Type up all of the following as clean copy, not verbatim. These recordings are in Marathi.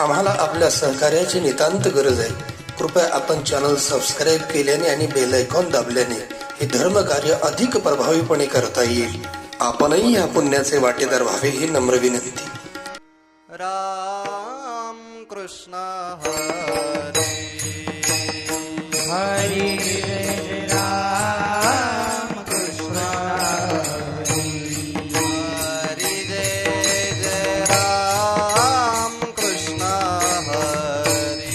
आम्हाला आपल्या सहकार्याची नितांत गरज आहे. कृपया आपण चॅनल सबस्क्राईब केल्याने आणि बेल आयकॉन दाबल्याने हे धर्म कार्य अधिक प्रभावीपणे करता येईल. आपणही या पुण्याचे वाटेदार व्हावे ही नम्र विनंती. राम कृष्ण हरे हरी राम कृष्ण हरि जय जय राम कृष्ण हरे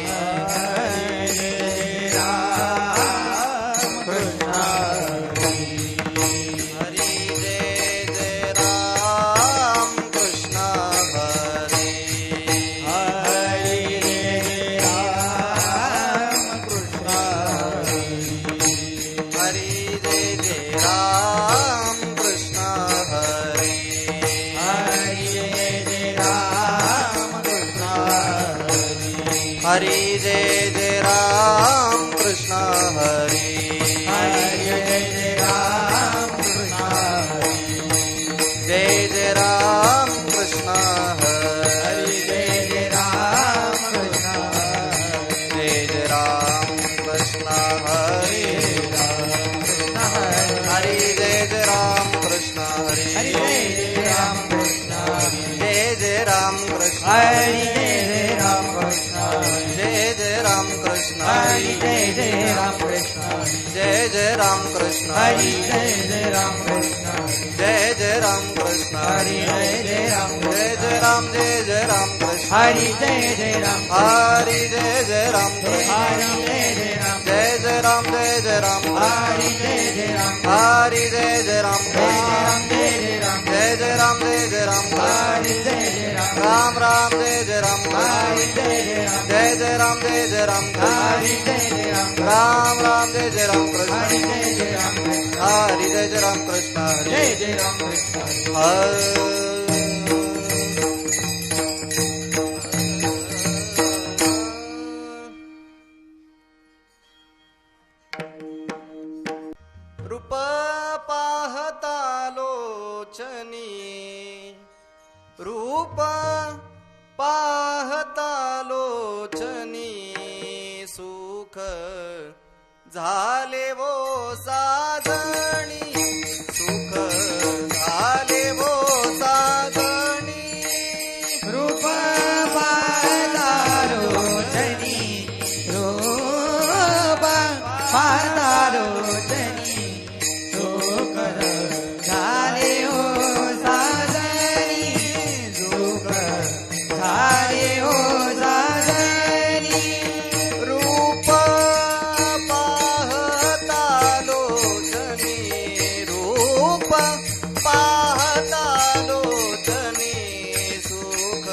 हरी राम कृष्ण हरि जय जय राम कृष्ण हरे हरी राम कृष्ण हरि जय जय राम कृष्ण हरे हरी राम कृष्ण हरि जय जय राम कृष्ण हरे जय जय राम कृष्ण हरि जय जय राम कृष्ण जय जय राम कृष्ण हरि हरि जय जय राम कृष्ण हरि जय राम कृष्ण जय जय राम कृष्ण हरी जय राम कृष्ण जय जय राम कृष्ण हरी जय राम कृष्ण जय जय राम कृष्ण हरी जय राम कृष्ण जय जय राम कृष्ण हरी जय राम जय जय राम जय जय राम कृष्ण हरी जय राम हरि जय जय राम कृष्ण हरी जय राम जय जय राम जय जय राम हरी जय राम हरि जय जय राम कृष्ण जय राम जय जय राम जय जय राम हरी जय राम राम राम जय जय राम हरी जय राम जय जय राम जय जय राम हरी जय राम राम राम जय जय राम कृष्ण हरी जय राम हरि जय जय राम कृष्ण हरि जय राम कृष्ण रूप पाहता लोचनी रूप पाहता लोचनी सुख झाले वो साधणी सुख झाले वो साधणी रूप पादारो जनी रूप पादारो जनी सुख झाले हो साजनी सुख झाले हो साजनी रूप पाहता लोचनी रूप पाहता लोचनी सुख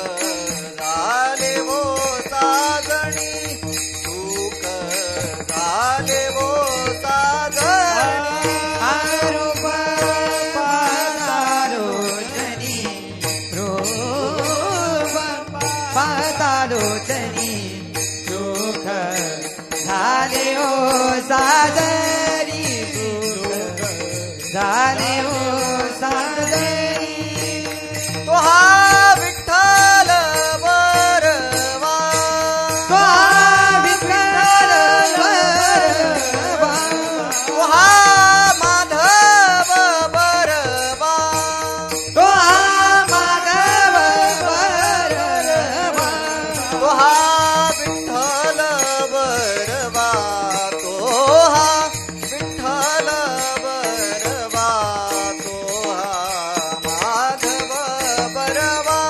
झाले वो साजणी सुख झाले वो साजणी रूप पादारो जनी रूप पादारो जनी सुख झाले हो साजरी सुख झाले हो साजरी तो हा विठ्ठल बरवा तो विठ्ठल बरवा तो हा माधव बरवा तो माधव बरवा तो हा विठ्ठल बरवा तो हा विठ्ठल बरवा तो हा माधव बरवा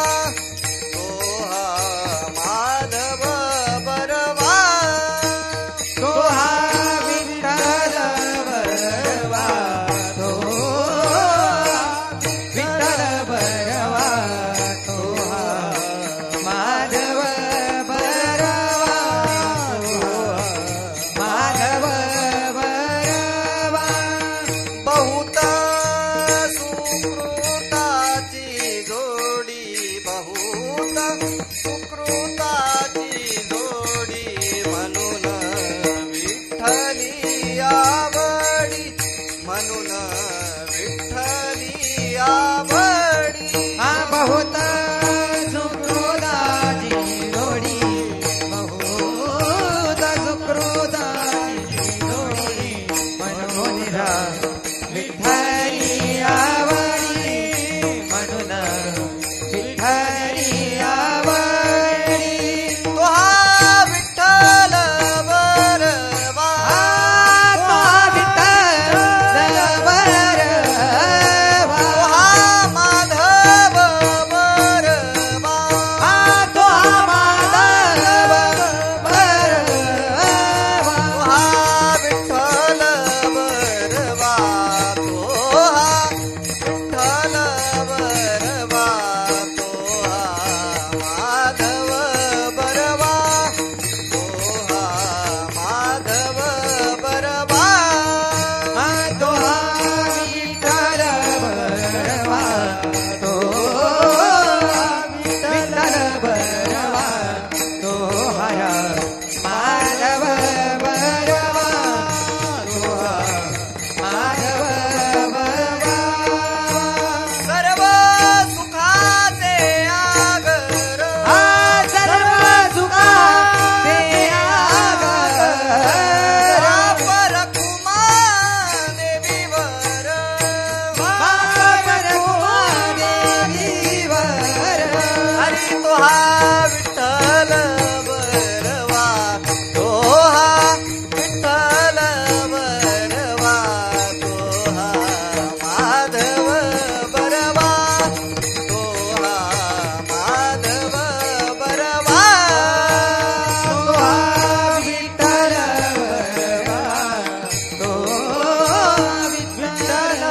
तो हा माधव बरवा तो विठ्ठल बरवा तो विठ्ठल बरवा तो माधव बरवा हा विठ्ठल बरवा तो हा विठ्ठल बरवा तो हा माधव बरवा तो हा माधव बरवा तो हा विठ्ठल बरवा तो विठ्ठल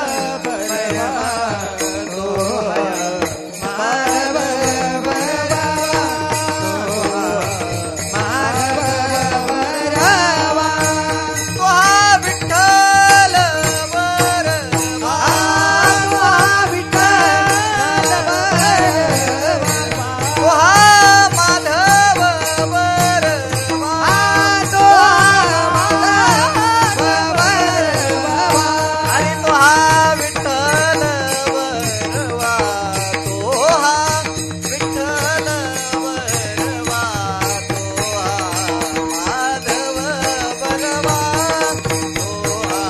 बरवा तो माधव बरवा तो माधव बरवा तो हा विठ्ठल बरवा तो विठ्ठल बरवा तो हा माधव बरवा तो माधव बरवा आणि तो हा विठ्ठल बरवा तो हा विठ्ठल बरवा तो हा माधव बरवा तो हा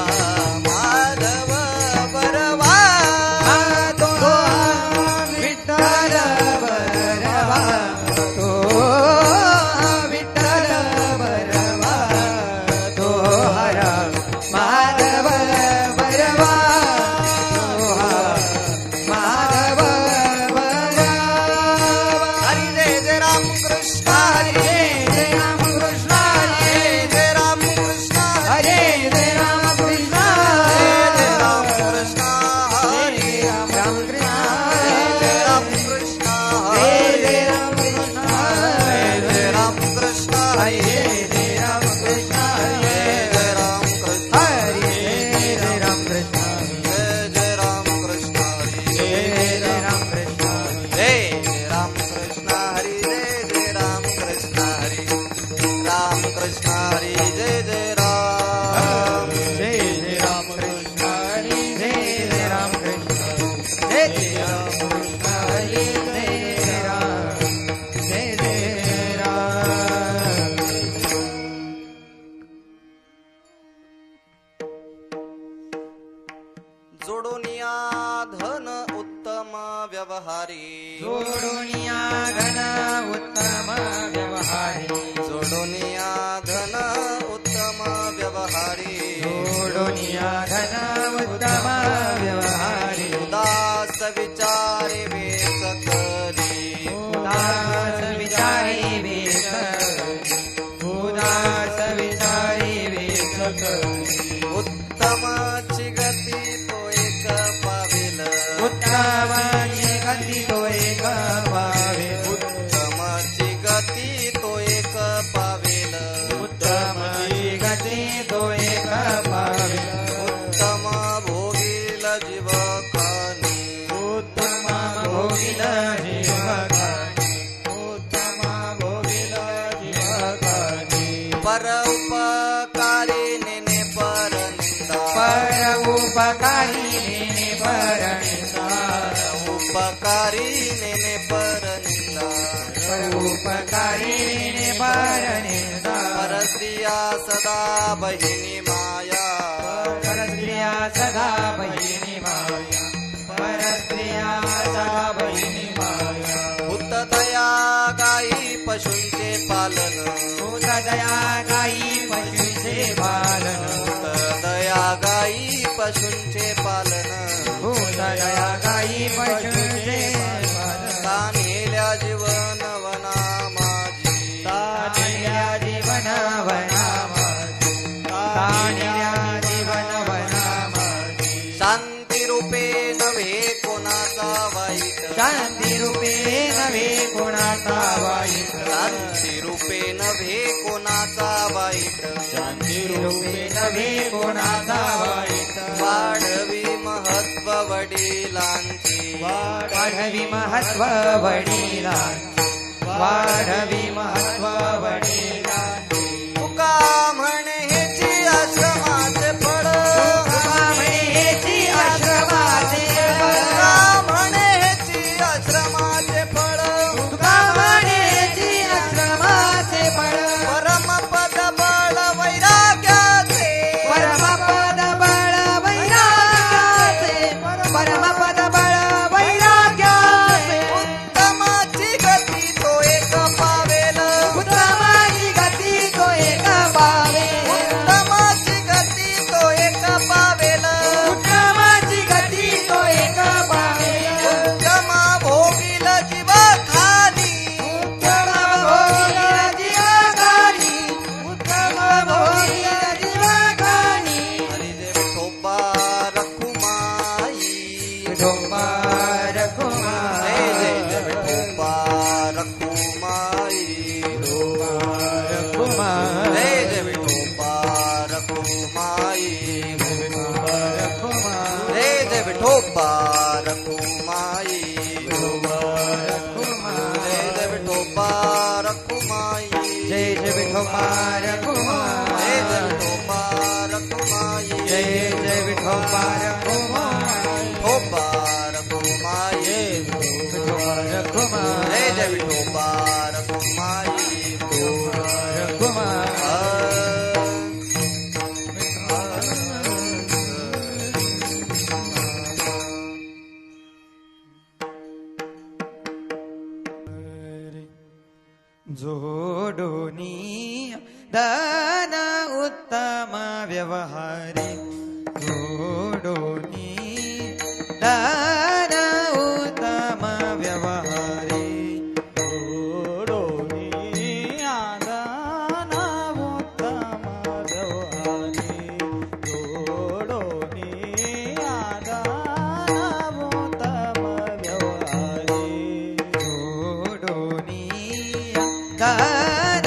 माधव बरवा तो विठ्ठल बरवा तो विठ्ठल बरवा तो हरा माधव बरवा तो माधव बरवा हरी जय जय राम कृष्ण हरी जय राम कृष्ण जय जय राम कृष्ण हरे जय राम कृष्ण जय राम कृष्ण हरी राम कृष्ण जय राम कृष्ण जय हरी राम कृष्ण जय राम कृष्ण हरी जय राम कृष्ण जय राम कृष्ण हरे जय राम कृष्ण जय राम कृष्ण हरी जय राम कृष्ण जय राम कृष्ण हरी जय राम कृष्ण हरी राम कृष्ण हरी जय राम जय राम कृष्ण हरे जय राम कृष्ण जय राम कृष्ण हरे जय राम जोडोनिया धन उत्तम व्यवहारी जोडुनिया घन उत्तम व्यवहारी जोडोनिया धन उत्तम व्यवहारी जोडुनिया घन उत्तम व्यवहारी उदास विचारे वेच करी उदास विचारी वेच उदास विचारी वेच उत्तमाची गती तो एक पाविल उत्तमाची गती तो एक पावे उत्तमाची गती तो एक पाविल उत्तमाची गती तो एक पावे उत्तम भोगील जीवकानी उत्तम भोगिल जीवकानी उत्तम भोगिल जीवकानी पर उपकारी नेने पर निंदा पर उपकारी नेने पर निंदा उपकारी नेने पर निंदा पर उपकारी नेने पर निंदा परस्त्रिया सदा बहिनी माया परस्त्रिया सदा बहिणी माया परस्त्रिया सदा बहिणी माया भूत दया गाई पशूंचे पालन भूत दया गाई पशूचे पालन भूत दया गाई पशूंचे पालन भूत दया गाई पशूचे पालन तानेल्या जीवन वना माझी तानिल्या जीवन वना माझी तानिल्या जीवन वना माझी शांती रूपे नव्हे कोणाचा वाईट शांती रूपे नव्हे कोणाचा वाईट शांती रूपे नव्हे कोणाचा वाईट शांती रूपे नव्हे कोणाचा वाईट वाढवी महत्व वडिलांची वाढवी महत्व वडिलांची वाढवी महत्व वडिलांची तुका म्हणे हेची आश्रमाचे फळ कामणेची आश्रमाचे तुका म्हणे हेची आश्रमाचे फळ कामणेची आश्रमाचे फळ परमपद बळ वैराग्याचे परमपद बळ वैराग्याचे परमपद बळ वैराग्याचे उत्तमाची गती तो रखुमाई रखुमाई जय जय विठोबा रखुमाई जय जय विठोबा रखुमाई जय जय विठोबा रखुमाई जय जय विठोबा रखुमाई जय जय विठोबा रखुमाई जय जय विठोबा रखुमाई विठोबा रखुमाई विठोबा रखुमाई जय जय विठोबा रखुमाई रखुमाई जोडोनी दान उत्तम व्यवहारे जोडोनी दान उत्तम व्यवहारे जोडोनी दान उत्तम व्यवहारे जोडोनी दान उत्तम व्यवहारे जोडोनी दान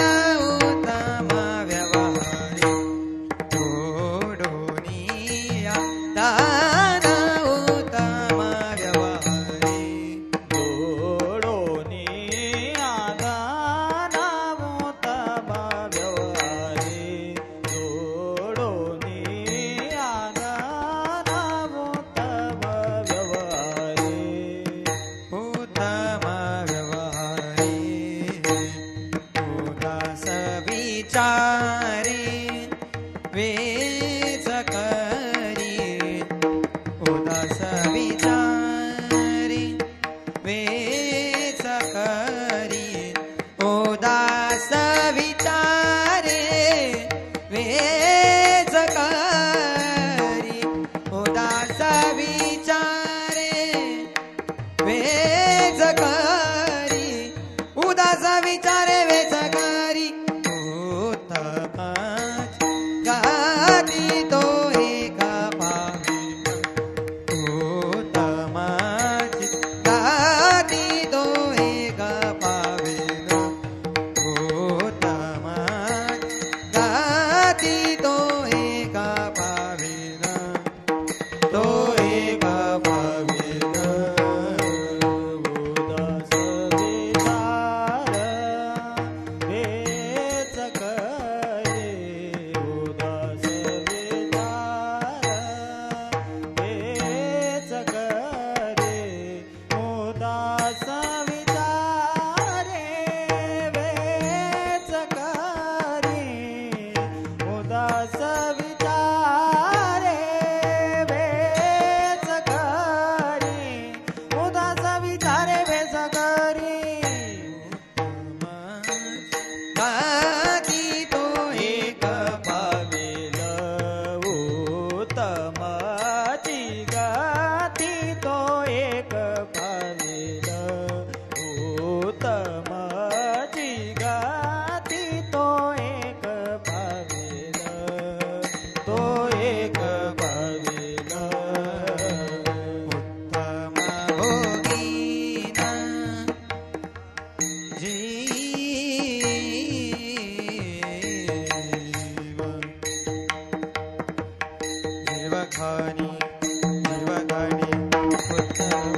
उत्तम व्यवहारे जोडोनिया दान उत्तम व्यवहारे जोडोनिया दान उत्तम व्यवहारे जोडोनिया दान उत्तम व्यवहारे उत्तम व्यवहारे उदास विचारे वेच करी उदास विचारे वेच करी उदास विचारे वेच करी उदास विचारे वेच करी उदास विचारे वेच करी उत्तम गाती तो एक पावी उत्तम गाती तो एक पावीन उत्तम गाती तो एक पावीन तो एक पावीन उदास विचार वेच करे उदास विचार वेच करे उदास विचारे वेच करे उदास विचारे वेच करे उदास विचारे वेच करे गाती तो एक पावेल उत्तमाची गाती तो एक पावेल उत्तमाची गाती तो एक पावेल तो एक पावेल उत्तम भोगीना जीवखानी जीवखानी उत्तम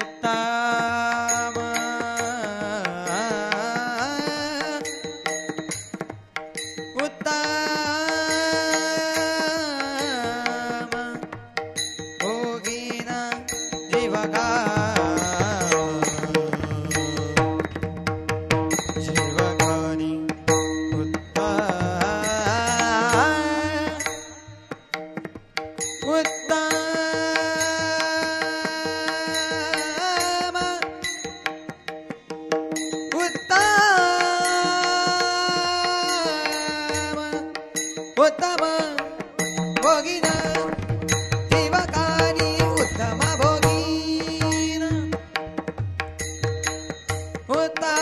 उत्तम उत्तम भोगीना जीवका जीवकानी उत्तम भोगिना जीवकानी उत्तम भोगिना उत्तम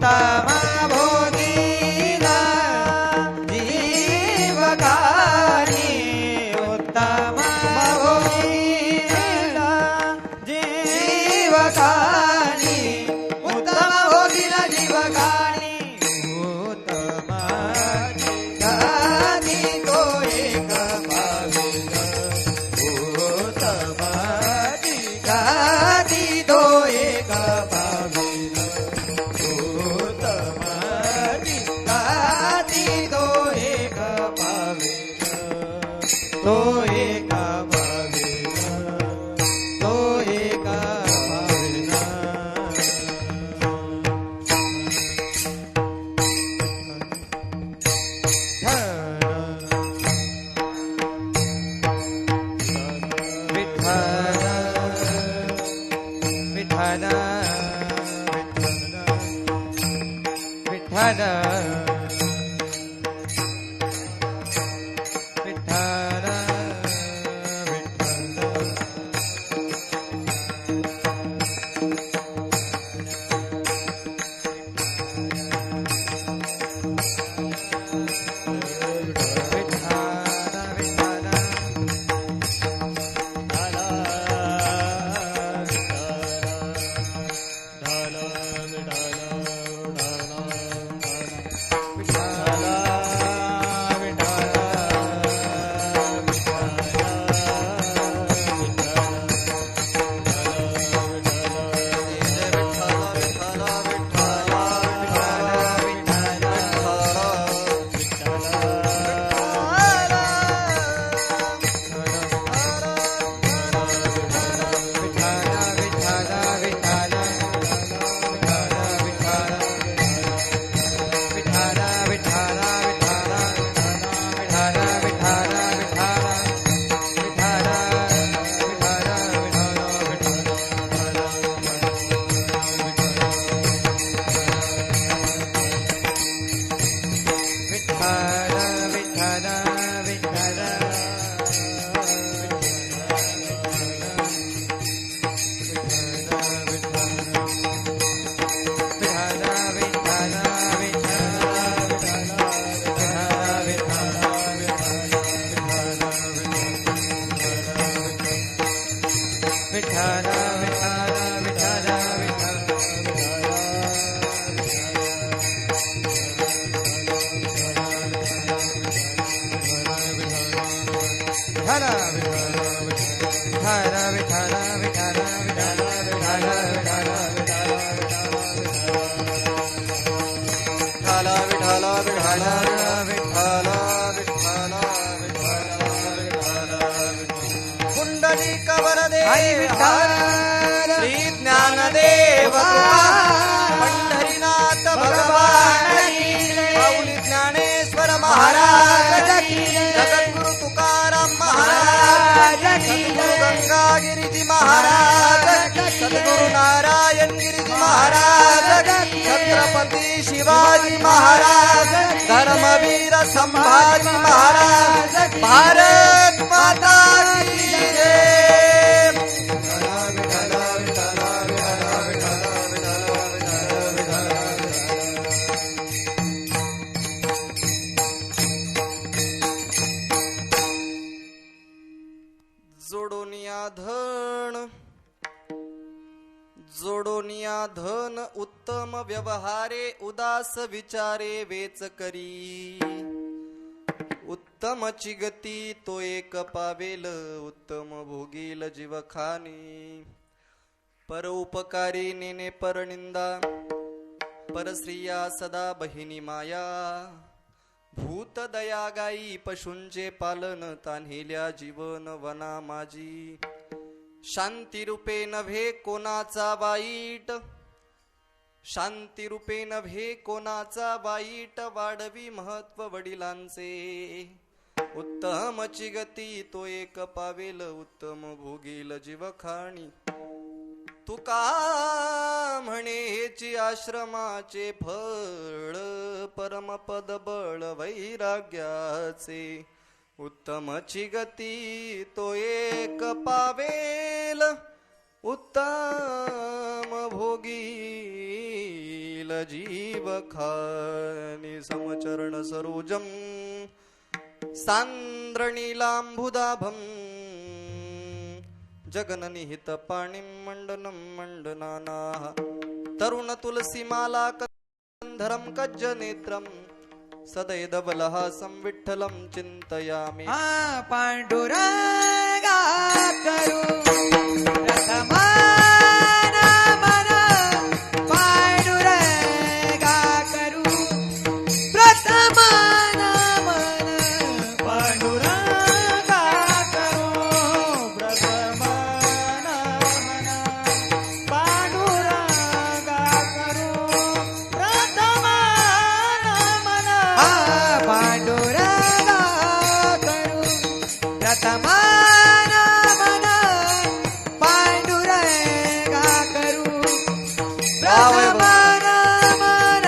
उत्तम भोगीला जीवकानी उत्तम भोगीला जीवकानी उत्तम भोगीला जीवकानी उत्तम गानी तो एक पाविल उत्तम गानी तो एक पाविल उत्तम गानी तो एक पाविल तो एक पाविल तो एक विठ्ठल विठ्ठल विठ्ठल पुंडलिक वरदे आई विठ्ठल श्री ज्ञानदेव पंढरीनाथ भगवान माऊली ज्ञानेश्वर महाराज जगद्गुरु तुकाराम महाराज सद्गुरु गंगागिरीजी महाराज सद्गुरु नारायण गिरीजी महाराज छत्रपती शिवाजी महाराज धर्मवीर संभाजी महाराज भारत माता की जय। जोडोनिया धन उत्तम व्यवहारे उदास विचारे वेच करी उत्तमची गती तो एक पावेल उत्तम भोगील जीवखानी परोपकारी नेने परनिंदा परस्त्रिया सदा बहिणी माया भूत दया गाई पशूंचे पालन तान्हिल्या जीवन वना माझी शांती रूपे नव्हे कोणाचा वाईट शांती रूपे नव्हे कोणाचा वाईट वाढवी महत्व वडिलांचे उत्तमची गती तो एक पावेल उत्तम भोगील जीवखाणी तुका म्हणेची आश्रमाचे फळ परमपद बळ वैराग्याचे उत्तमची गती तो एक पावेल उत्तम भोगील जीव खानी समचरण सरोजम सांद्रणीलांबुदाभम जगननिहित पाणिं मंडनं मंडनानाः तरुण तुलसीमाला कंधरं कज्जनेत्रं सदैदबलः संविठ्ठलं चिन्तयामि पांडुरंगा करू रथमान मन पांडुरंगा करू प्रथमान मन पांडुरंगा करू प्रथमान मन पांडुरंगा करू प्रथमान मन पांडुरंगा करू प्रथमान मन पांडुरंगा करू प्रथमान मन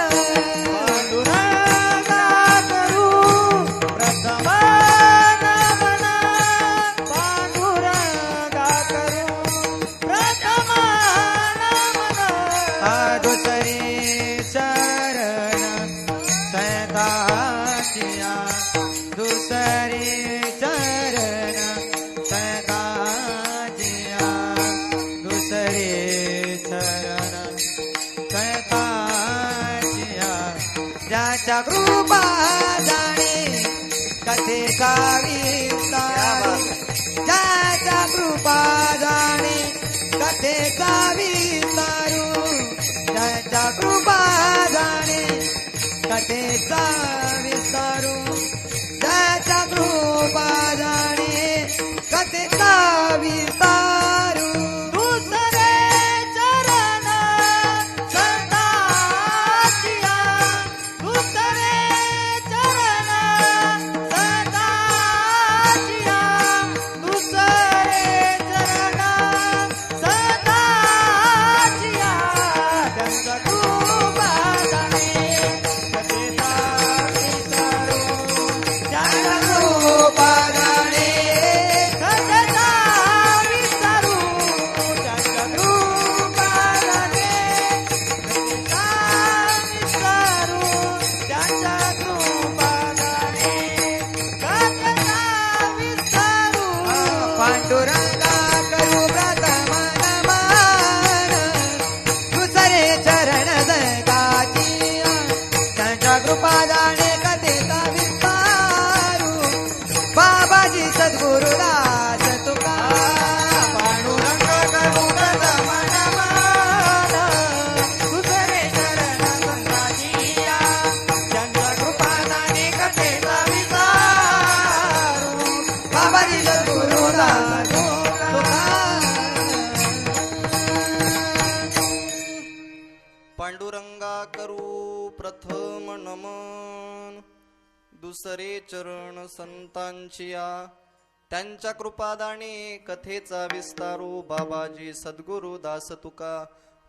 पांडुरंगा करू प्रथमान मन पांडुरंगा करू प्रथमान मन दुसरे चरण सदाचिया दुसरे चरण सदाचिया दुसरे चरण सदाचिया ज्याच्या कृपा जाणे कथेचा विस्तार ज्याच्या कृपा जाणे कथेचा विस्तारू ज्याच्या कृपा जाणे कथेचा विस्तारू ज्याच्या कृपा जाणे कथेचा विस्तारू दुसरे चरण सदाचिया दुसरे चरण सदाचिया दुसरे चरण सदाचिया ज्याच्या कृपा जाणे कथेचा विस्तारू ज्याच्या कृपा जाणे कथेचा विस्तारू ज्याच्या कृपा जाणे कथेचा विस्तारू ज्याच्या कृपा जाणे कथेचा विस्तारू पांडुरंगा करू प्रथमान मन दुसरे चरण जगाची त्यांच्या कृपा जाणे कथेचा विस्तारू बाबाजी सद्गुरुदास तुका पांडुरंग करू प्रथमान मन दुसरे चरण जगाची त्यांच्या कृपा जाणे कथेचा विस्तारू बाबाजी सद्गुरुदास तुका पांडुरंगा करू प्रथम नमन दुसरे चरण संतांचिया त्यांच्या कृपादाने कथेचा विस्तारू बाबाजी सद्गुरु दास तुका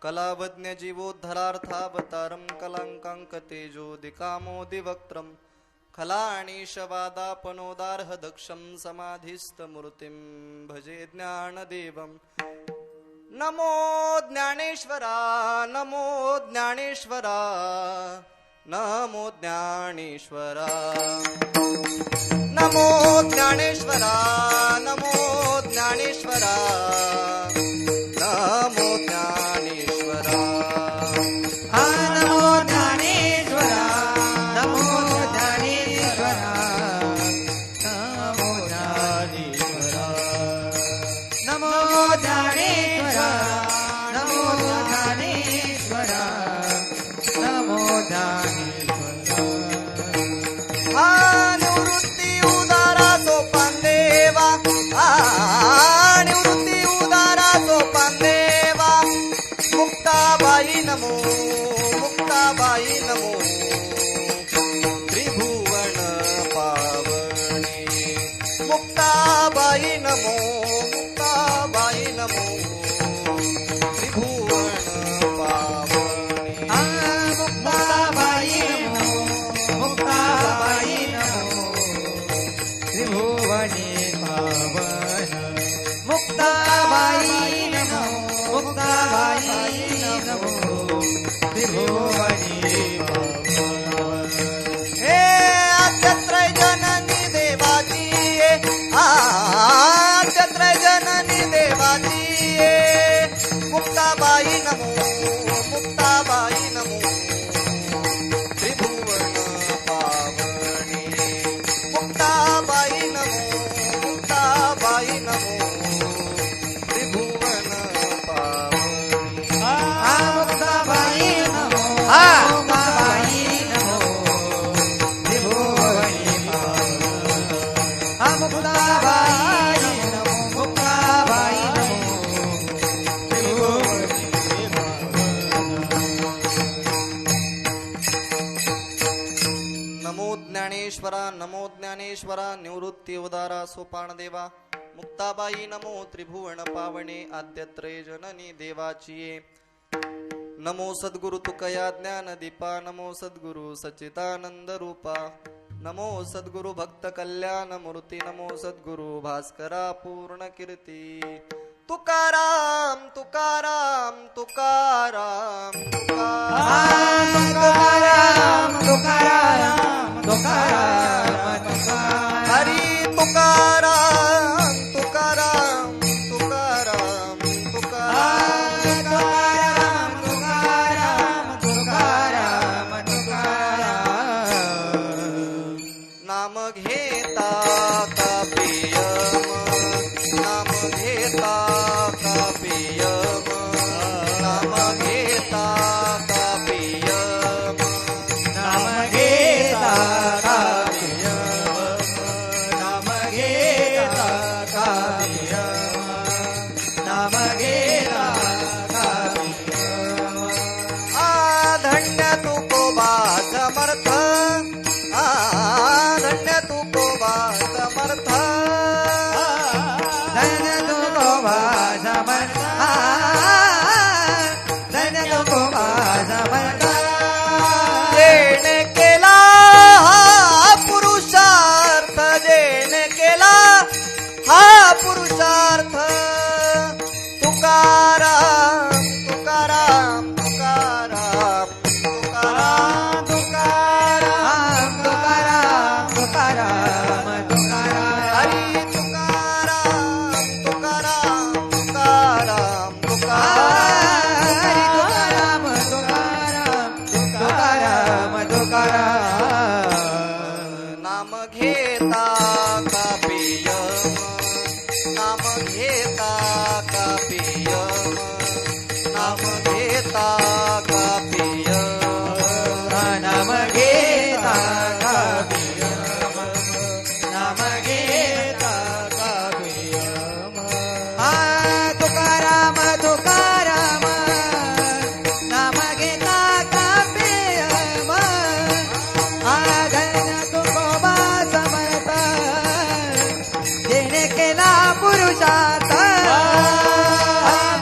कलावज्ञ जीवोद्धरार्थावतारम कलांकांक तेजोदिकामोदि वक्त्रम खलाणीशवादापनोदार्ह दक्षम समाधिस्थ मूर्तिम भजे ज्ञानदेवम नमो ज्ञानेश्वरा नमो ज्ञानेश्वरा नमो ज्ञानेश्वरा नमो ज्ञानेश्वरा नमो ज्ञानेश्वरा नमो ज्ञानेश्वरा नमो ज्ञानेश्वरा नमो ज्ञानेश्वरा नमो ज्ञानेश्वरा नमो ज्ञानेश्वरा नमो ज्ञानेश्वरा नमो ज्ञानेश्वरा निवृत्ती उदारा सोपान देवा निवृत्ती उदारा ज्ञानेश्वरा नमो ज्ञानेश्वरा निवृत्ती उदारा सोपान देवा मुक्ताबाई नमो त्रिभुवन पावणे आद्यत्रय जननी देवाची नमो सद्गुरु तुकया ज्ञान दीपा नमो सद्गुरु सच्चिदानंद रूपा नमो सद्गुरु भक्त कल्याण मूर्ती नमो सद्गुरु भास्करा पूर्ण कीर्ती तुकाराम तुकाराम तुकाराम तुकाराम तुकाराम तुकाराम हरी तुकाराम तुकाराम तुकाराम तुकाराम नाम घेता का पियम नाम घेता का पियम नाम घेता का पियम नाम घेता काव्यम नाम घेता काव्यम नाम घेता काव्यम धन्य तुकोबा समर्थ धन्य तुकोबा समर्थ धन्य तुको समर्थ धन्य तुको समर्थ जेने केला हा पुरुषार्थ जेने केला हा पुरुषार्थ तुकाराम तुकाराम तुकाराम तुकाराम तुकाराम तुकाराम तुकाराम तुकाराम हरी तुकाराम तुकाराम तुकाराम तुकाराम हरी तुकाराम तुकाराम तुकाराम तुकाराम नाम घेता का पियम नाम घेता का पियम नाम घेता का पियम नाम घेता काव्यम नाम घेता काव्यम तुकाराम तुकाराम नाम घेता काव्यम धन्य तुकोबा समर्थ जेणे केला पुरुषार्थ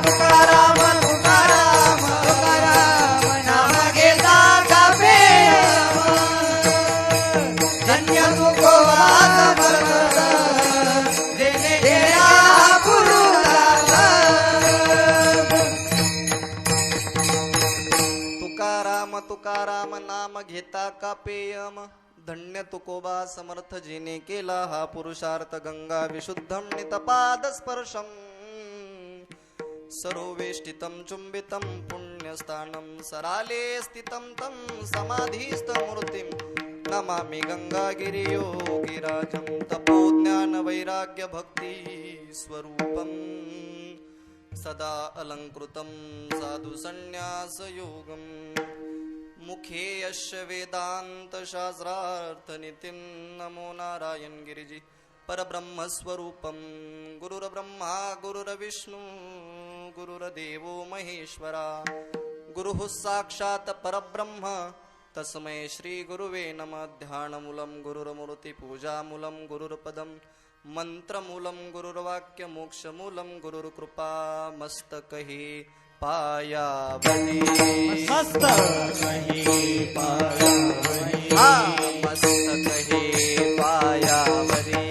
तुकाराम तुकाराम तुकाराम नाम घेता काव्यम धन्य तुकोबा समर्थ जेणे केला पुरुषार्थ तुकाराम तुकाराम नाम घेता का पेयम धन्य तुकोबा समर्थ जिने केला हा पुरुषार्थ गंगा विशुद्धम नितपाद स्पर्शम सरोवेष्टितं चुंबितं पुण्यस्थानं सराले स्थितं तं समाधिस्थमूर्तिं नमामि गंगागिरियोगिराजं तपोज्ञान वैराग्य भक्ति स्वरूपम् सदा अलंकृतं साधु संन्यास योगम् मुखे यस्य वेदांत शास्त्रार्थ नितिं नमो नारायण गिरिजी परब्रह्म स्वरूपं गुरुर्ब्रह्मा गुरुर्विष्णु गुरुर्देवो महेश्वरा गुरुः साक्षात् परब्रह्म तस्मै श्री गुरुवे नमः ध्यानमूलं गुरुर्मूर्तिपूजामूलं गुरुर्पदं मंत्रमूलं गुरुर्वाक्यमोक्षमूलं गुरुर्कृपा मस्तकहि पायावती मस्तकहि पायावती मस्तकहि पायावती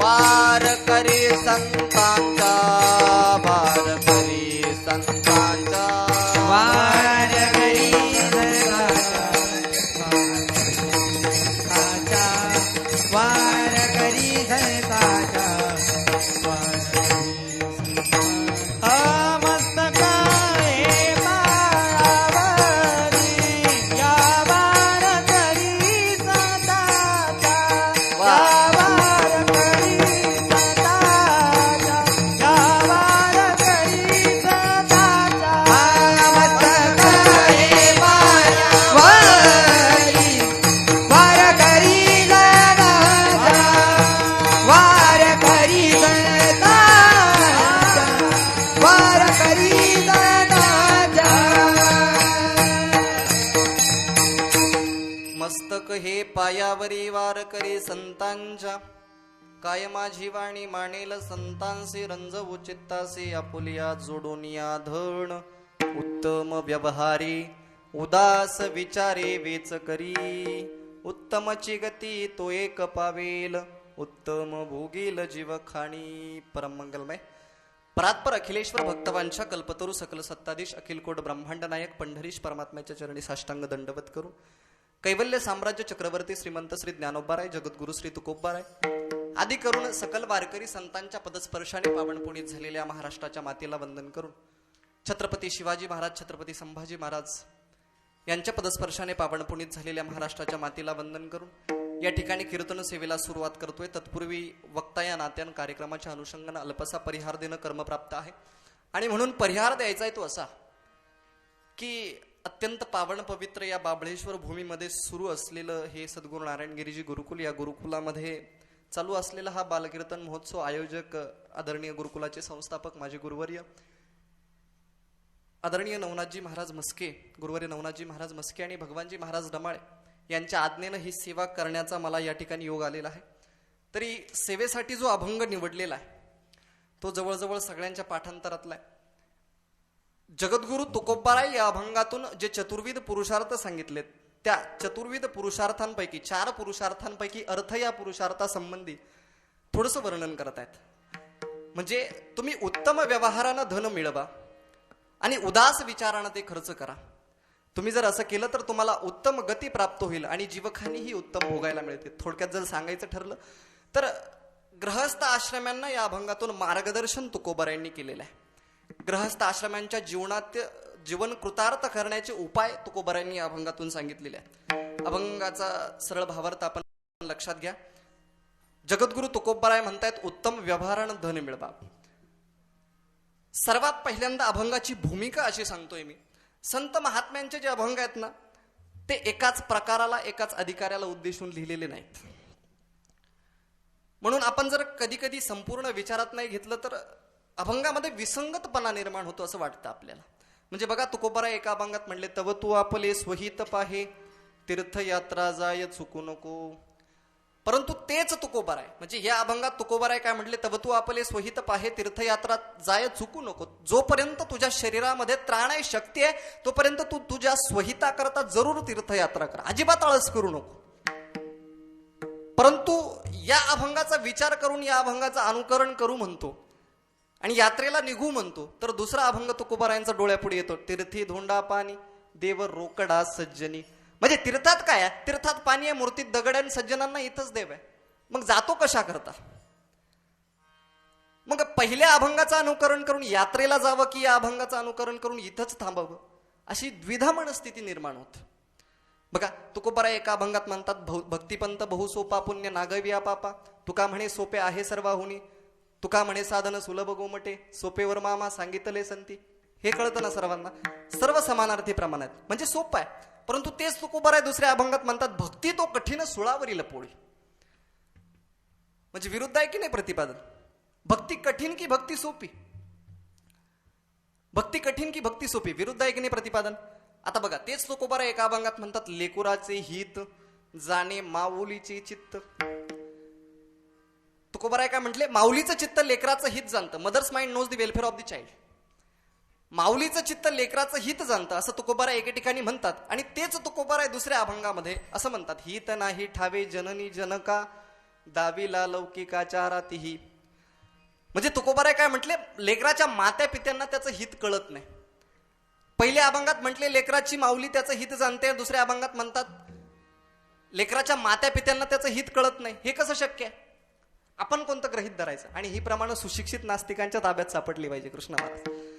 वार करी संतांचा वार करी संतांचा वार करी वार करी धरताचा मस्तकाय पायावती या वार करी संतांचा वार करी संतांचा या वार करी संतांचा पायावरी वार करी संतांच्या, काय माझी वाणी मानेल संतांसी, रंजवू चित्तासी आपुलिया जोडूनिया धन, उत्तम व्यवहारी उदास विचारे वेच करी, उत्तमची गती तो एक पावेल, उत्तम भोगील जीव खाणी. परमंगलमय परात्पर अखिलेश्वर भक्तवांच्या कल्पतरू सकल सत्ताधीश अखिलकोट ब्रह्मांड नायक पंढरीश परमात्म्याच्या चरणी साष्टांग दंडवत करू. कैवल्य साम्राज्य चक्रवर्ती श्रीमंत श्री ज्ञानोबाराय, जगद्गुरु श्री तुकोबाराय आदी करून सकल वारकरी संतांच्या पदस्पर्शाने पावनपुनीत झालेल्या महाराष्ट्राच्या मातेला वंदन करून, छत्रपती शिवाजी महाराज, छत्रपती संभाजी महाराज यांच्या पदस्पर्शाने पावनपुनीत झालेल्या महाराष्ट्राच्या मातेला वंदन करून या ठिकाणी कीर्तन सेवेला सुरुवात करतोय. तत्पूर्वी वक्ता या नात्यानं कार्यक्रमाच्या अनुषंगानं अल्पसा परिहार देणं कर्मप्राप्त आहे. आणि म्हणून परिहार द्यायचा आहे तो असा की अत्यंत पावन पवित्र या बाबळेश्वर भूमीमध्ये सुरू असलेलं हे सद्गुरू नारायणगिरीजी गुरुकुल, या गुरुकुलामध्ये चालू असलेला हा बालकीर्तन महोत्सव आयोजक आदरणीय गुरुकुलाचे संस्थापक माझे गुरुवर्य आदरणीय नवनाथजी महाराज मस्के, गुरुवर्य नवनाथजी महाराज मस्के आणि भगवानजी महाराज डमाळे यांच्या आज्ञेनं ही सेवा करण्याचा मला या ठिकाणी योग आलेला आहे. तरी सेवेसाठी जो अभंग निवडलेला आहे तो जवळजवळ सगळ्यांच्या पाठांतरातला आहे. जगद्गुरु तुकोबाराय या अभंगातून जे चतुर्विध पुरुषार्थ सांगितलेत त्या चतुर्विध पुरुषार्थांपैकी 4 पुरुषार्थांपैकी अर्थ या पुरुषार्थासंबंधी थोडंसं वर्णन करत आहेत. म्हणजे तुम्ही उत्तम व्यवहारानं धन मिळवा आणि उदास विचारानं ते खर्च करा. तुम्ही जर असं केलं तर तुम्हाला उत्तम गती प्राप्त होईल आणि जीवखानीही उत्तम भोगायला मिळते. थोडक्यात जर सांगायचं ठरलं तर गृहस्थ आश्रमांना या अभंगातून मार्गदर्शन तुकोबारायांनी केलेलं आहे. गृहस्थ आश्रमांच्या जीवनात जीवन कृतार्थ करण्याचे उपाय तुकोबारायांनी या अभंगातून सांगितलेले आहे. अभंगाचा सरळ भावार्थ आपण लक्षात घ्या. जगद्गुरु तुकोबाराय म्हणतायत उत्तम व्यवहारानं धन मिळवा. सर्वात पहिल्यांदा अभंगाची भूमिका अशी सांगतोय मी. संत महात्म्यांचे जे अभंग आहेत ना ते एकाच प्रकाराला एकाच अधिकाऱ्याला उद्देशून लिहिलेले नाहीत. म्हणून आपण जर कधी कधी संपूर्ण विचारात नाही घेतलं तर अभंगामध्ये विसंगतपणा निर्माण होतो असं वाटतं आपल्याला. म्हणजे बघा तुकोबाराय एका अभंगात म्हणले, तव तू आपले स्वहित पाहे तीर्थयात्रा जाय चुकू नको. परंतु तेच तुकोबाराय म्हणजे या अभंगात तुकोबाराय काय म्हटले, तव तू आपले स्वहित पाहे तीर्थयात्रा जाय चुकू नको. जोपर्यंत तुझ्या शरीरामध्ये त्राण आहे, शक्ती आहे, तोपर्यंत तू तुझ्या स्वहिताकरता जरूर तीर्थयात्रा कर, अजिबात आळस करू नको. परंतु या अभंगाचा विचार करून या अभंगाचं अनुकरण करू म्हणतो आणि यात्रेला निघू म्हणतो तर दुसरा अभंग तुकोबारायांचा डोळ्यापुढे येतो, तीर्थी धोंडा पाणी देव रोकडा सज्जनी. म्हणजे तीर्थात काय आहे, तीर्थात पाणी आहे, मूर्तीत दगड आहे, सज्जनांना इथंच देव आहे. मग जातो कशा करता? मग पहिल्या अभंगाचं अनुकरण करून यात्रेला जावं की या अभंगाचं अनुकरण करून इथंच थांबावं, अशी द्विधा मनस्थिती निर्माण होत. बघा तुकोबाराय एका अभंगात म्हणतात, भक्तिपंत बहुसोपा पुण्य नागविया पापा. तुका म्हणे सोपे आहे सर्वाहुनी, तुका म्हणे साधन सुलभ गोमटे, सोपेवर मामा सांगितले संती. हे कळतं ना सर्वांना, सर्व समानार्थी प्रमाणात म्हणजे सोपं आहे. परंतु तेच तुकोबाराय दुसऱ्या अभंगात म्हणतात, भक्ती तो कठीण सुळावरील पोळी. म्हणजे विरुद्ध आहे की नाही प्रतिपादन? भक्ती कठीण की भक्ती सोपी? भक्ती कठीण की भक्ती सोपी, विरुद्ध आहे की नाही प्रतिपादन? आता बघा तेच तुकोबाराय एका अभंगात म्हणतात, लेकुराचे हित जाणे माऊलीचे चित्त. तुकोबाराय काय म्हटले, माऊलीचं चित्त लेकराचं हित जाणतं. Mother's mind knows the welfare of the child. माऊलीचं चित्त लेकराचं हित जाणतं असं तुकोबाराय एके ठिकाणी म्हणतात. आणि तेच तुकोबाराय दुसऱ्या अभंगामध्ये असं म्हणतात, हित नाही ठावे जननी जनका दावीला लौकिकाच्या रातीही. म्हणजे तुकोबाराय काय म्हटले, लेकराच्या मात्या पित्यांना त्याचं हित कळत नाही. पहिल्या अभंगात म्हटले लेकराची माऊली त्याचं हित जाणते, दुसऱ्या अभंगात म्हणतात लेकराच्या मात्या पित्यांना त्याचं हित कळत नाही. हे कसं शक्य आहे? आपण कोणतं ग्रहित धरायचं? आणि ही प्रमाण सुशिक्षित नास्तिकांच्या ताब्यात सापडली पाहिजे. कृष्ण महाराज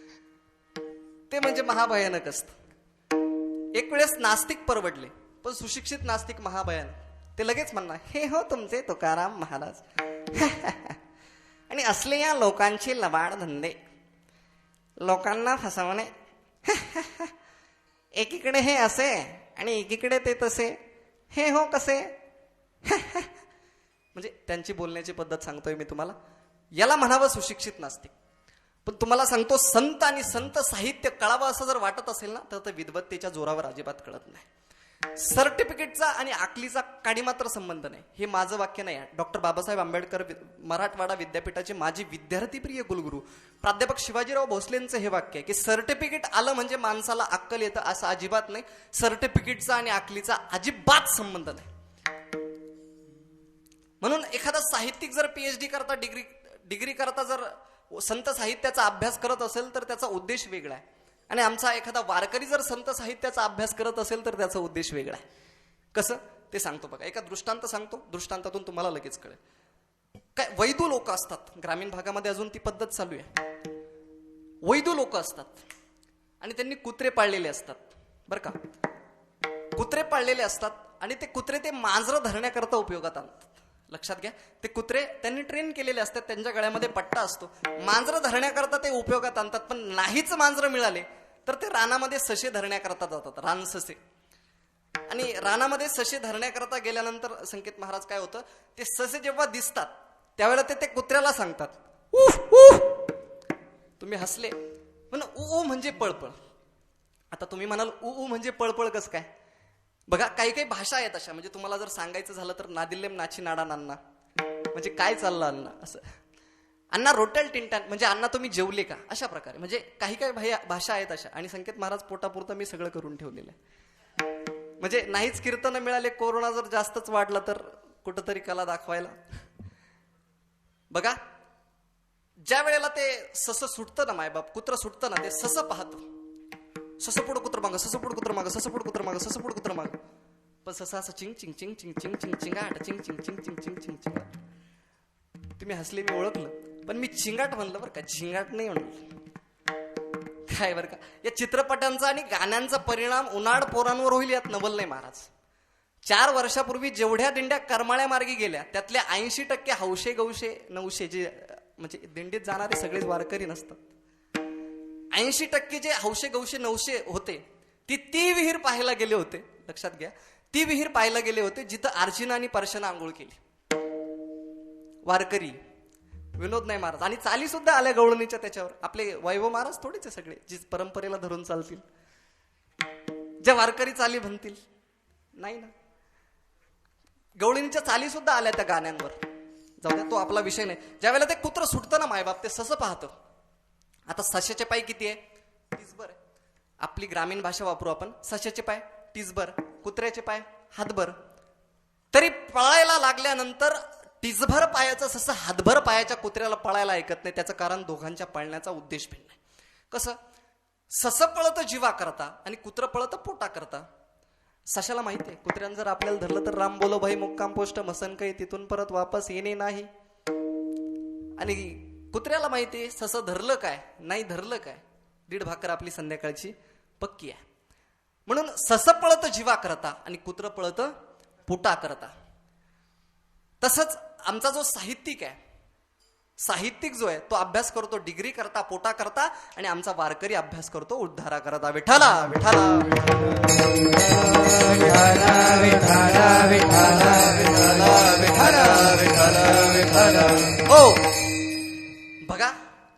ते म्हणजे महाभयानक असतं. एक वेळेस नास्तिक परवडले पण सुशिक्षित नास्तिक महाभयानक. ते लगेच म्हणणार, हे हो तुमचे तुकाराम महाराज. आणि असले या लोकांचे लबाड धंदे, लोकांना फसवणे. एकीकडे हे असे आणि एकीकडे ते तसे, हे हो कसे. म्हणजे त्यांची बोलण्याची पद्धत सांगतोय मी तुम्हाला. याला म्हणावं सुशिक्षित नास्तिक. पण तुम्हाला सांगतो, संत आणि संत साहित्य कळावं असं जर वाटत असेल ना तर विद्वत्तेच्या जोरावर अजिबात कळत नाही. सर्टिफिकेटचा आणि आकलीचा काही मात्र संबंध नाही. हे माझं वाक्य नाही आहे. डॉक्टर बाबासाहेब आंबेडकर मराठवाडा विद्यापीठाचे माजी विद्यार्थीप्रिय कुलगुरू प्राध्यापक शिवाजीराव भोसलेंचं हे वाक्य आहे की सर्टिफिकेट आलं म्हणजे माणसाला अक्कल येतं, असं अजिबात नाही. सर्टिफिकेटचा आणि आकलीचा अजिबात संबंध नाही. म्हणून एखादा साहित्यिक जर पीएचडी करता डिग्री करता जर संत साहित्याचा अभ्यास करत असेल तर त्याचा उद्देश वेगळा आहे, आणि आमचा एखादा वारकरी जर संत साहित्याचा अभ्यास करत असेल तर त्याचा उद्देश वेगळा आहे. कसं ते सांगतो बघा. एका दृष्टांत सांगतो, दृष्टांतातून तुम्हाला लगेच कळेल. काय वैदू लोक असतात ग्रामीण भागामध्ये, अजून ती पद्धत चालू आहे. वैदू लोक असतात आणि त्यांनी कुत्रे पाळलेले असतात बरं का. कुत्रे पाळलेले असतात आणि ते कुत्रे ते मांजरं धरण्याकरता उपयोगात आणतात. लक्षात घ्या, ते कुत्रे त्यांनी ट्रेन केलेले असतात, त्यांच्या गळ्यामध्ये पट्टा असतो. मांजरं धरण्याकरता ते उपयोगात आणतात. पण नाहीच मांजरं मिळाले तर ते रानामध्ये ससे धरण्याकरता जातात, रानससे. आणि रानामध्ये ससे धरण्याकरता गेल्यानंतर संकेत महाराज काय होतं, ते ससे जेव्हा दिसतात त्यावेळेला ते कुत्र्याला सांगतात उफ उफ. तुम्ही हसले, पण ऊ म्हणजे पळपळ. आता तुम्ही म्हणाल ऊ म्हणजे पळपळ कसं काय? बघा, काही काही भाषा आहेत अशा, म्हणजे तुम्हाला जर सांगायचं झालं तर नादिल्लेम नाची नाडा नान्ना म्हणजे काय चाललं अण्णा, असं. अण्णा रोटेल टिंटान म्हणजे अण्णा तुम्ही जेवले का, अशा प्रकारे. म्हणजे काही काही भाषा आहेत अशा. आणि संकेत महाराज पोटापुरतं मी सगळं करून ठेवलेलं आहे. म्हणजे नाहीच कीर्तन मिळाले, कोरोना जर जास्तच वाढला तर कुठंतरी कला दाखवायला. बघा, ज्या वेळेला ते सस सुटतं ना, मायबाप कुत्र सुटतं ना, ते सस पाहतं. ससपुड कुत्र माग, ससपुड कुत्र माग, ससपुड कुत्र माग, ससपुड कुत्र माग. पण ससा असं चिंग चिंग चिंग चिंग चिंग चिंग चिंगाट चिंग चिंग चिंग चिंग चिंग चिंग चिंगाट. तुम्ही हसले, मी ओळखलं, पण मी चिंगाट म्हणलं बरं का, झिंगाट नाही म्हणलं. काय बरं का, या चित्रपटांचा आणि गाण्यांचा परिणाम उन्हाळ पोरांवर होईल यात नवल नाही महाराज. 4 वर्षापूर्वी जेवढ्या दिंड्या करमाळ्या मार्गी गेल्या त्यातल्या 80% हौशे गौशे नवशे, जे म्हणजे दिंडीत जाणारे सगळेच वारकरी नसतात. 80% जे हौशे गौशे नवशे होते ती विहीर पाहायला गेले होते. लक्षात घ्या, ती विहीर पाहायला गेले होते जिथं अर्जुना आणि परशना आंघोळ केली. वारकरी, विनोद नाही महाराज. आणि चाली सुद्धा आल्या गवळणीच्या त्याच्यावर. आपले वैभव महाराज थोडेच सगळे जी परंपरेला धरून चालतील, ज्या वारकरी चाली म्हणतील नाही ना. गवळणीच्या चाली सुद्धा आल्या त्या गाण्यांवर. जाऊ द्या, तो आपला विषय नाही. ज्या वेळेला ते कुत्र सुटतं ना मायबाप, ते सस पाहतं. आता सशाचे पाय किती आहे? 30 आहे. आपली ग्रामीण भाषा वापरू आपण. सशाचे पाय 30, कुत्र्याचे पाय हातभर. तरी पळायला लागल्यानंतर 30 पायाचा ससा हातभर पायाच्या कुत्र्याला पळायला ऐकत नाही. त्याचं कारण दोघांच्या पळण्याचा उद्देश भिन्न आहे. कसं? सस पळतं जीवा करता आणि कुत्र पळतं पोटा करता. सशाला माहिती आहे, कुत्र्यानं जर आपल्याला धरलं तर राम बोलो भाई मुक्काम पोस्ट मसन काही तिथून परत वापस येणे नाही. आणि कुत्र्याला माहिती आहे सस धरलं काय नाही धरलं काय, 1.5 भाकर आपली संध्याकाळची पक्की आहे. म्हणून सस पळतं जीवा करता आणि कुत्र पळतं पोटा करता. तसंच आमचा जो साहित्यिक आहे, साहित्यिक जो आहे तो अभ्यास करतो डिग्री करता पोटा करता, आणि आमचा वारकरी अभ्यास करतो उद्धारा करता. विठाला विठाला हो. बघा,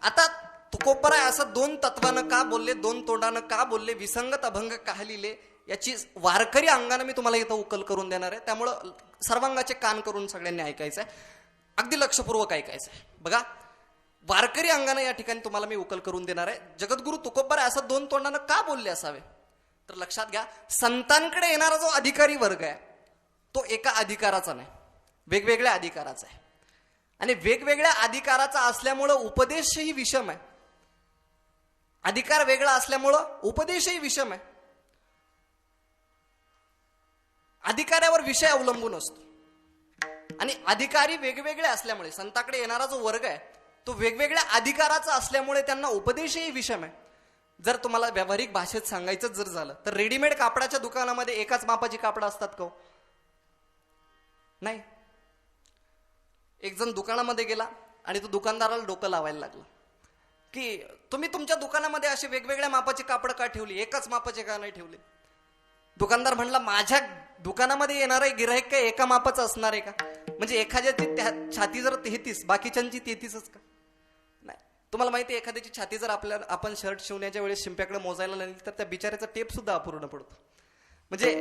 आता तुकोबराय असं 2 तत्वानं का बोलले, 2 तोंडानं का बोलले, विसंगत अभंग का लिहिले, याची वारकरी अंगानं मी तुम्हाला इथं उकल करून देणार आहे. त्यामुळं सर्वांगाचे कान करून सगळ्यांनी ऐकायचं आहे, अगदी लक्षपूर्वक ऐकायचं आहे. बघा, वारकरी अंगानं या ठिकाणी तुम्हाला मी उकल करून देणार आहे. जगद्गुरु तुकोबराय असं 2 तोंडानं का बोलले असावे, तर लक्षात घ्या, संतांकडे येणारा जो अधिकारी वर्ग आहे तो एका अधिकाराचा नाही, वेगवेगळ्या अधिकाराचा आहे. आणि वेगवेगळ्या अधिकाराचा असल्यामुळं उपदेशही विषम आहे. अधिकार वेगळा असल्यामुळं उपदेशही विषम आहे. अधिकाऱ्यावर विषय अवलंबून असतो. आणि अधिकारी वेगवेगळे असल्यामुळे संताकडे येणारा जो वर्ग आहे तो वेगवेगळ्या अधिकाराचा असल्यामुळे त्यांना उपदेशही विषम आहे. जर तुम्हाला व्यावहारिक भाषेत सांगायचं जर झालं तर रेडीमेड कापडाच्या दुकानामध्ये एकाच मापाची कापडं असतात का? नाही. एक जण दुकानामध्ये गेला आणि तो दुकानदाराला डोकं लावायला लागला की तुम्ही तुमच्या दुकानामध्ये अशी वेगवेगळ्या मापाची कापडं का ठेवली, एकाच मापाचे का नाही ठेवले? दुकानदार म्हणला, माझ्या दुकानामध्ये येणारं गिराईक काय एका मापाचं असणार आहे का? म्हणजे एखाद्याची छाती जर 33 बाकीच्यांची 33च का? नाही. तुम्हाला माहिती आहे, एखाद्याची छाती जर आपण शर्ट शिवण्याच्या वेळेस शिंप्याकडे मोजायला लागली तर त्या बिचाऱ्याचा टेप सुद्धा अपूर्ण पडतो. म्हणजे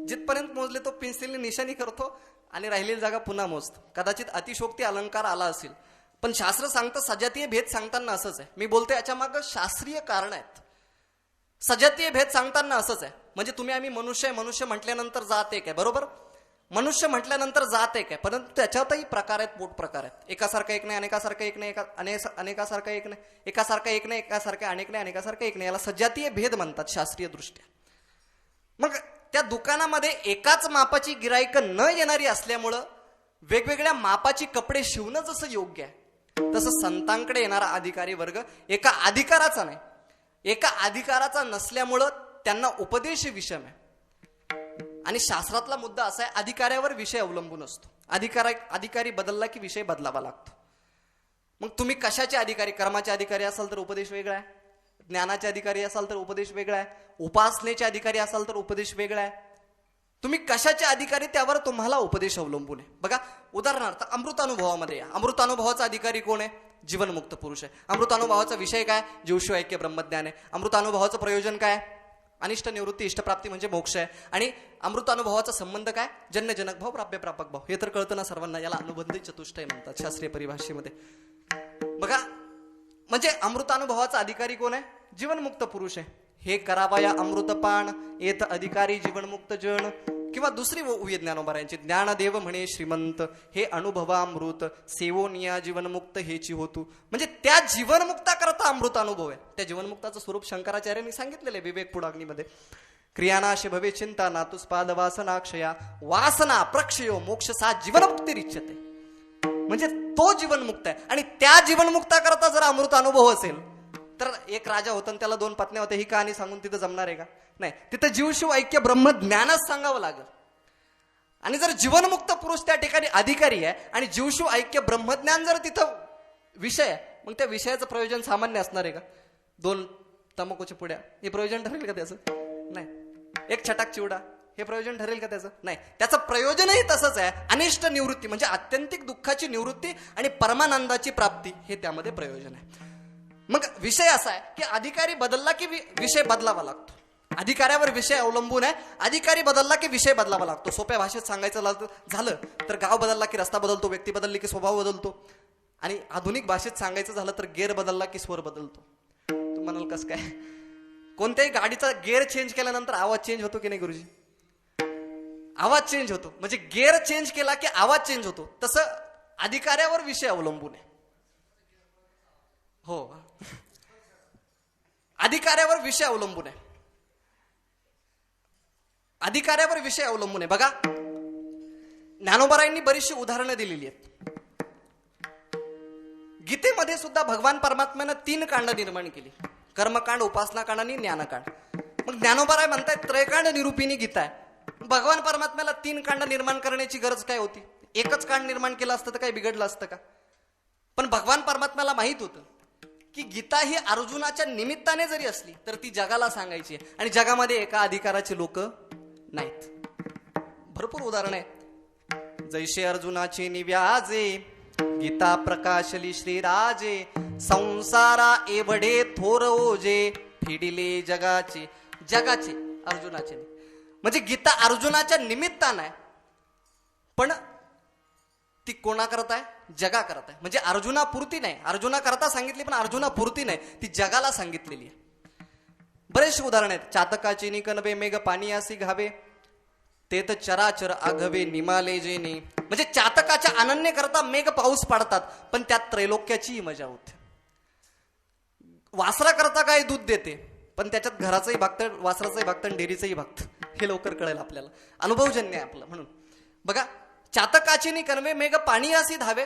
जिथपर्यंत मोजले तो पेन्सिलने निशाणी करतो आणि राहिलेली जागा पुन्हा मोजतो. कदाचित अतिशोक्ती अलंकार आला असेल, पण शास्त्र सांगतं सजातीय भेद सांगताना असंच आहे. मी बोलते याच्या मागं शास्त्रीय कारण आहेत. सजातीय भेद सांगताना असंच आहे. म्हणजे तुम्ही आम्ही मनुष्य आहे, मनुष्य म्हटल्यानंतर जात एक आहे, बरोबर? मनुष्य म्हटल्यानंतर जात एक आहे, परंतु त्याच्यातही प्रकार आहेत, पोट प्रकार आहेत. एकासारखा एक नाही, अनेकासारखा एक नाही, अनेकासारखा एक नाही, एकासारखा एक नाही, एकासारखा अनेक नाही, अनेकासारखा एक नाही. याला सजातीय भेद म्हणतात शास्त्रीय दृष्ट्या. मग त्या दुकानामध्ये एकाच मापाची गिराईकं न येणारी असल्यामुळं वेगवेगळ्या मापाची कपडे शिवणं जसं योग्य आहे, तसं संतांकडे येणारा अधिकारी वर्ग एका अधिकाराचा नाही, एका अधिकाराचा नसल्यामुळं त्यांना उपदेश विषम आहे. आणि शास्त्रातला मुद्दा असा आहे, अधिकाऱ्यावर विषय अवलंबून असतो. अधिकारी बदलला की विषय बदलावा लागतो. मग तुम्ही कशाचे अधिकारी? कर्माचे अधिकारी असाल तर उपदेश वेगळा आहे, ज्ञानाचे अधिकारी असाल तर उपदेश वेगळा आहे, उपासनेचे अधिकारी असाल तर उपदेश वेगळा आहे. तुम्ही कशाचे अधिकारी त्यावर तुम्हाला उपदेश अवलंबून आहे. बघा, उदाहरणार्थ अमृतानुभवामध्ये या. अमृतानुभवाचा अधिकारी कोण आहे? जीवनमुक्त पुरुष आहे. अमृतानुभवाचा विषय काय? जीवशिव ऐक्य ब्रह्मज्ञान आहे. अमृतानुभवाचं प्रयोजन काय? अनिष्ट निवृत्ती इष्टप्राप्ती म्हणजे मोक्ष आहे. आणि अमृतानुभवाचा संबंध काय? जन्यजनक भाव, प्राप्य प्रापक भाव. हे तर कळतं ना सर्वांना. याला अनुबंधित चतुष्टय म्हणतात शास्त्रीय परिभाषेमध्ये. बघा, म्हणजे अमृतानुभवाचा अधिकारी कोण आहे? जीवनमुक्त पुरुष आहे. हे करावया अमृतपान येत अधिकारी जीवनमुक्त जन. किंवा दुसरी ओवी ज्ञानोबारायांची, ज्ञानदेव म्हणे श्रीमंत हे अनुभवामृत सेवोनिया जीवनमुक्त हेची होतू. म्हणजे त्या जीवनमुक्ता करता अमृत अनुभव आहे. त्या जीवनमुक्ताचं स्वरूप शंकराचार्यांनी सांगितलेलं आहे विवेक पुडाग्नीमध्ये. क्रियानाशे भवे चिंता नातुस्पाद वासनाक्षया वासना प्रक्षयो मोक्ष सा जीवनमुक्तिरिच्यते. म्हणजे तो जीवनमुक्त आहे. आणि त्या जीवनमुक्ता करता जर अमृत अनुभव असेल तर एक राजा होता आणि त्याला 2 पत्न्या होत्या, ही कहाणी सांगून तिथं जमणार आहे का? नाही. तिथं जीवशिव ऐक्य ब्रह्मज्ञानच सांगावं लागेल. आणि जर जीवनमुक्त पुरुष त्या ठिकाणी अधिकारी आहे आणि जीवशिव ऐक्य ब्रह्मज्ञान जर तिथं विषय आहे, मग त्या विषयाचं प्रयोजन सामान्य असणार आहे का? 2 तंबाखूच्या पुड्या, हे प्रयोजन ठरेल का त्याचं? नाही. एक छटाक चिवडा, हे प्रयोजन ठरेल का त्याचं? नाही. त्याचं प्रयोजनही तसंच आहे. अनिष्ट निवृत्ती म्हणजे आत्यंतिक दुःखाची निवृत्ती आणि परमानंदाची प्राप्ती, हे त्यामध्ये प्रयोजन आहे. मग विषय असा आहे की अधिकारी बदलला की विषय बदलावा लागतो. अधिकाऱ्यावर विषय अवलंबून आहे. अधिकारी बदलला की विषय बदलावा लागतो. सोप्या भाषेत सांगायचं झालं तर गाव बदलला की रस्ता बदलतो, व्यक्ती बदलली की स्वभाव बदलतो. आणि आधुनिक भाषेत सांगायचं झालं तर गेअर बदलला की स्वर बदलतो. तू म्हणाल कसं काय? कोणत्याही गाडीचा गेअर चेंज केल्यानंतर आवाज चेंज होतो की नाही गुरुजी? आवाज चेंज होतो. म्हणजे गेअर चेंज केला की आवाज चेंज होतो. तसं अधिकाऱ्यावर विषय अवलंबून आहे. हो, अधिकाऱ्यावर विषय अवलंबून आहे. अधिकाऱ्यावर विषय अवलंबून आहे. बघा, ज्ञानोबारायांनी बरीचशी उदाहरणं दिलेली आहेत. गीतेमध्ये सुद्धा भगवान परमात्म्यानं 3 कांड निर्माण केली: कर्मकांड, उपासनाकांड आणि ज्ञानकांड. मग ज्ञानोबाराय म्हणतायत त्रयकांड निरूपिणी गीता आहे. भगवान परमात्म्याला 3 कांड निर्माण करण्याची गरज काय होती? एकच कांड निर्माण केलं असतं तर काही बिघडलं असतं का? पण भगवान परमात्म्याला माहित होतं की गीता ही अर्जुनाच्या निमित्ताने जरी असली तर ती जगाला सांगायची आहे. आणि जगामध्ये एका अधिकाराचे लोक नाहीत. भरपूर उदाहरण आहे. जैसे अर्जुनाचे निव्याजे गीता प्रकाशली श्रीराजे संसारा एवढे थोर ओजे फिडिले जगाचे अर्जुनाचे. म्हणजे गीता अर्जुनाच्या निमित्तानं आहे, पण ती कोणा करत आहे? जगा करत आहे. म्हणजे अर्जुना पुरती नाही. अर्जुना करता सांगितली पण अर्जुना पुरती नाही, ती जगाला सांगितलेली आहे. बरेचसे उदाहरण आहेत. चातकाची निकनवे मेघ पाणी असी घावे ते तर चराचर आघवे निमाले जेने. म्हणजे चातकाच्या अनन्य करता मेघ पाऊस पाडतात, पण त्यात त्रैलोक्याची मजा होते. वासरा करता काय दूध देते, पण त्याच्यात घराचंही भागतं, वासराचंही भागतं आणि डेअरीचंही भागतं. हे लवकर कळेल आपल्याला. अनुभवजन्य आहे आपलं. म्हणून बघा, चातकाची निकनवे मेघ पाणी असी धावे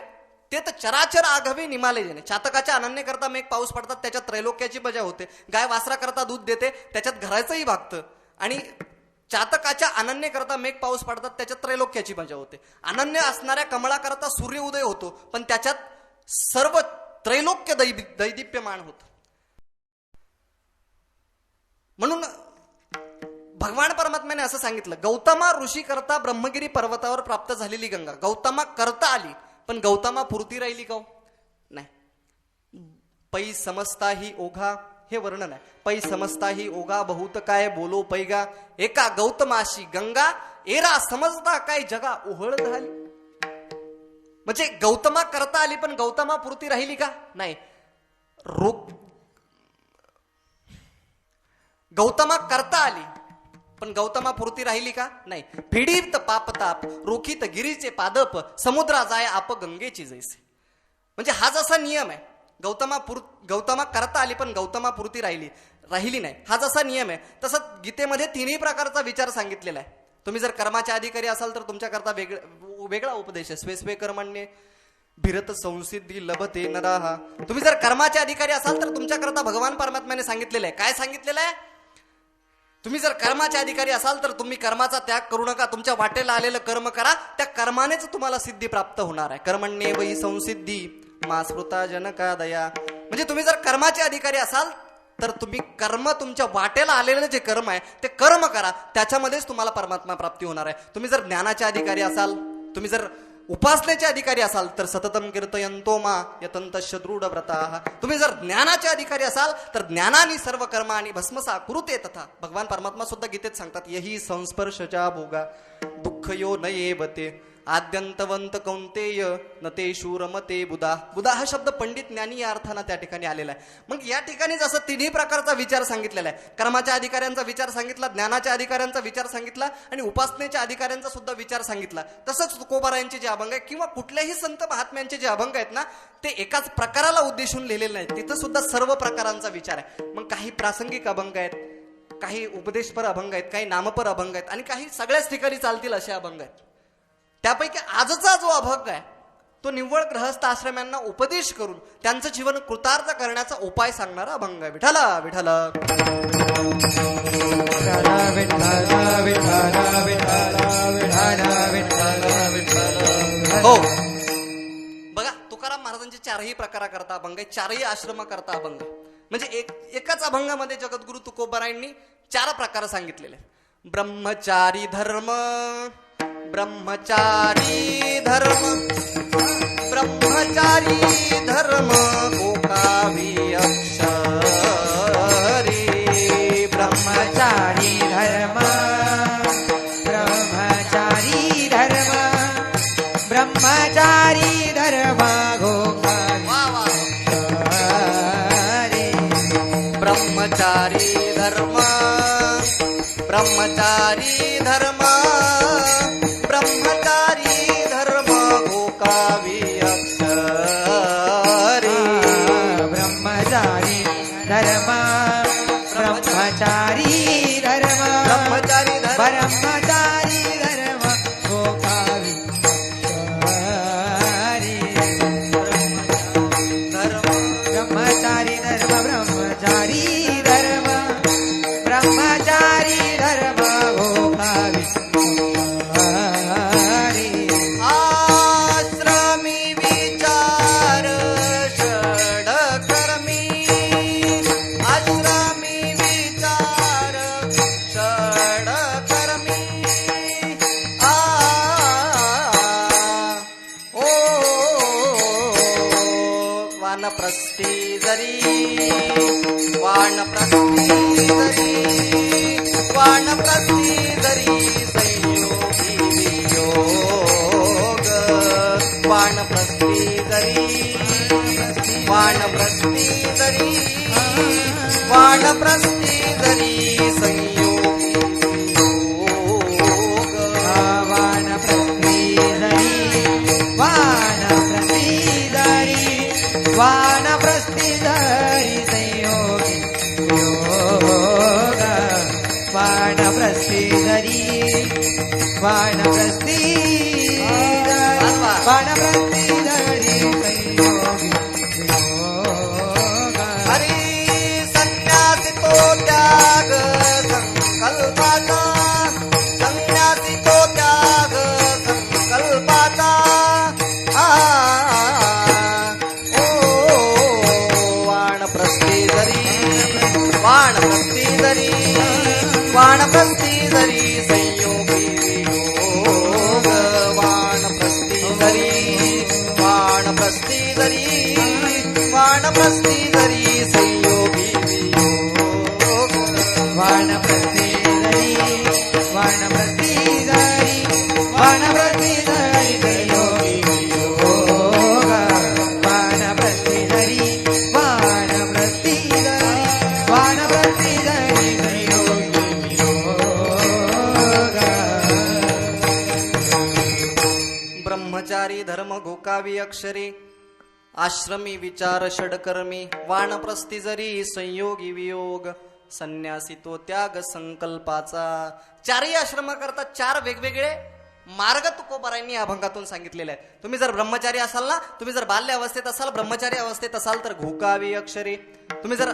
ते तर चराचर आघवे निमाले जेने. चातकाच्या अनन्य करता मेघ पाऊस पडतात, त्याच्यात त्रैलोक्याची मजा होते. गाय वासरा करता दूध देते, त्याच्यात घराचंही भागतं. आणि चातकाच्या अनन्य करता मेघ पाऊस पडतात, त्याच्यात त्रैलोक्याची मजा होते. अनन्य असणाऱ्या कमळा करता सूर्य उदय होतो, पण त्याच्यात सर्व त्रैलोक्य दैदिप्यमान होत. म्हणून भगवान परमात्म्याने असं सांगितलं, गौतमा ऋषी करता ब्रह्मगिरी पर्वतावर प्राप्त झालेली गंगा गौतमा करता आली, पण गौतमा पुरती राहिली का? नाही. पै समजता ही ओघा हे वर्णन आहे. पै समजता ही ओगा बहुत काय बोलो पैगा, एका गौतमाशी गंगा एरा समजता काय जगा ओहळ झाली. म्हणजे गौतमा करता आली पण गौतमा पुरती राहिली का? नाही. गौतमा करता आली पण गौतमा पुरती राहिली का? नाही. फिडीत पापताप रोखीत गिरीचे पादप, समुद्रा जाय आप गंगेची जैसे. म्हणजे हा जसा नियम आहे, गौतमा करता आली पण गौतमा पुरती राहिली नाही, हा जसा नियम आहे तसं गीतेमध्ये तिन्ही प्रकारचा विचार सांगितलेला आहे. तुम्ही जर कर्माचे अधिकारी असाल तर तुमच्याकरता वेगळा उपदेश आहे. स्वे स्वे कर्मण्ये भिरत संसिद्धी लभते नराहा. तुम्ही जर कर्माचे अधिकारी असाल तर तुमच्याकरता भगवान परमात्म्याने सांगितलेलं आहे. काय सांगितलेलं आहे? तुम्ही जर कर्माचे अधिकारी असाल तर तुम्ही कर्माचा त्याग करू नका, तुमच्या वाटेला आलेलं कर्म करा, त्या कर्मानेच तुम्हाला सिद्धी प्राप्त होणार आहे. कर्मण्ये वै संसिद्धी मा स्मृता जनका दया. म्हणजे तुम्ही जर कर्माचे अधिकारी असाल तर तुम्ही कर्म, तुमच्या वाटेला आलेलं जे कर्म आहे ते कर्म करा, त्याच्यामध्येच तुम्हाला परमात्मा प्राप्ती होणार आहे. तुम्ही जर ज्ञानाचे अधिकारी असाल, तुम्ही जर उपासनेचे अधिकारी असाल तर सततम कीर्तयन्तो मा यतन्तश्च दृढ व्रताः. तुम्ही जर ज्ञानाचे अधिकारी असाल तर ज्ञानानी सर्व कर्माणी भस्मसा कुरुते तथा. भगवान परमात्मा सुद्धा गीतेत सांगतात, यही संस्पर्शचा भोगा दुःखयो न येवते आद्यंतवंत कौंतेय न ते शूरमते बुधा. बुधा हा शब्द पंडित ज्ञानी या अर्थानं त्या ठिकाणी आलेला आहे. मग या ठिकाणी जसं तिन्ही प्रकारचा विचार सांगितलेला आहे, कर्माच्या अधिकाऱ्यांचा विचार सांगितला, ज्ञानाच्या अधिकाऱ्यांचा विचार सांगितला आणि उपासनेच्या अधिकाऱ्यांचा सुद्धा विचार सांगितला. तसंच तुकोबारायांचे जे अभंग आहे किंवा कुठल्याही संत महात्म्यांचे जे अभंग आहेत ना, ते एकाच प्रकाराला उद्देशून लिहिलेले नाहीत. तिथं सुद्धा सर्व प्रकारांचा विचार आहे. मग काही प्रासंगिक अभंग आहेत, काही उपदेशपर अभंग आहेत, काही नामपर अभंग आहेत आणि काही सगळ्याच ठिकाणी चालतील असे अभंग आहेत. त्यापैकी आजचा जो अभंग आहे तो निव्वळ ग्रहस्थ आश्रम्यांना उपदेश करून त्यांचं जीवन कृतार्थ करण्याचा उपाय सांगणारा अभंग आहे. विठ्ठल विठ्ठल हो. बघा, तुकाराम महाराजांचे चारही प्रकाराकरता अभंग आहे, चारही आश्रमाकरता अभंग आहे. म्हणजे एकाच अभंगामध्ये जगद्गुरु तुकोबारायांनी 4 प्रकार सांगितलेले. ब्रह्मचारी धर्म, ब्रह्मचारी धर्म, ब्रह्मचारी धर्म गोकावी अक्षरी. ब्रह्मचारी धर्म, ब्रह्मचारी धर्म, ब्रह्मचारी धर्म गोकावी अक्षरी. ब्रह्मचारी धर्म, ब्रह्मचारी धर्म, ब्रह्मचारी धर्म गोकावी अक्षरी. ब्रह्मचारी धर्म, ब्रह्मचारी धर्म, ब्रह्मचारी धर्म, ब्रह्मचारी धर्म गोकावी अक्षरी. ब्रह्मचारी धर्म, ब्रह्मचारी धर्म, ब्रह्मचारी धर्म गोकावी अक्षरी. आश्रमी विचार षडकर्मी, आश्रमी विचार षडकर्मी. ओ वानप्रस्थी जरी, वानप्रस्थी जरी, वानप्रस्थी जरी संयोगी वियोग. वानप्रस्थी जरी, वानप्रस्थी जरी, वानप्रस्थी जरी संयोगी वियोग. वानप्रस्थी जरी, वानप्रस्थी जरी, वानप्रस्थी जरी संयोगी योग. वानप्रस्थी जरी, वानप्रस्थी जरी, वानप्रस्थी जरी संयोगी योग. हरी संन्यासी तो त्याग संकल्पाचा, संन्यासी तो त्याग संकल्पाचा. ओ वानप्रस्थी जरी, वानप्रस्थी जरी, वानप्रस्थी जरी संयोगी वियोग. वानप्रस्थी जरी, वानप्रस्थी जरी, वानप्रस्थी जरी संयोगी वियोग. वानप्रस्थी धरी वानप्रस्थी धरी योगी योगा वानप्रस्थी धरी वानप्रस्थी धरी वानप्रस्थी धरी योगी योगा ब्रह्मचारी धर्म घोकावी अक्षरे आश्रमी विचार षडकर्मी वानप्रस्थी जरी संयोगी वियोग संन्यासी तो त्याग संकल्पाचा. चारही आश्रमाकरता चार वेगवेगळे मार्ग तुकोबारायांनी या अभंगातून सांगितलेले आहेत. तुम्ही जर ब्रह्मचारी असाल ना, तुम्ही जर बाल्य अवस्थेत असाल, ब्रह्मचारी अवस्थेत असाल तर घोकावी अक्षरे. तुम्ही जर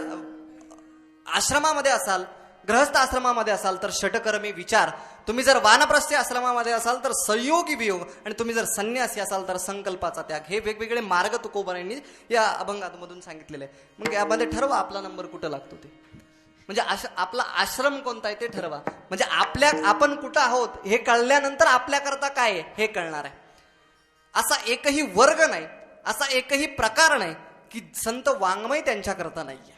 आश्रमामध्ये असाल, गृहस्थ आश्रमामध्ये असाल तर षटकर्मी विचार. तुम्ही जर वानप्रस्थी आश्रमामध्ये असाल तर संयोगी वियोग आणि तुम्ही जर संन्यासी असाल तर संकल्पाचा त्याग. हे वेगवेगळे मार्ग तुकोबारायांनी या अभंगामधून सांगितलेले आहे. मग यामध्ये ठरवा आपला नंबर कुठं लागतो ते, म्हणजे आपला आश्रम कोणता आहे ते ठरवा. म्हणजे आपण कुठं आहोत हे कळल्यानंतर आपल्याकरता काय आहे हे कळणार आहे. असा एकही वर्ग नाही, असा एकही प्रकार नाही की संत वाङ्मय त्यांच्याकरता नाहीये.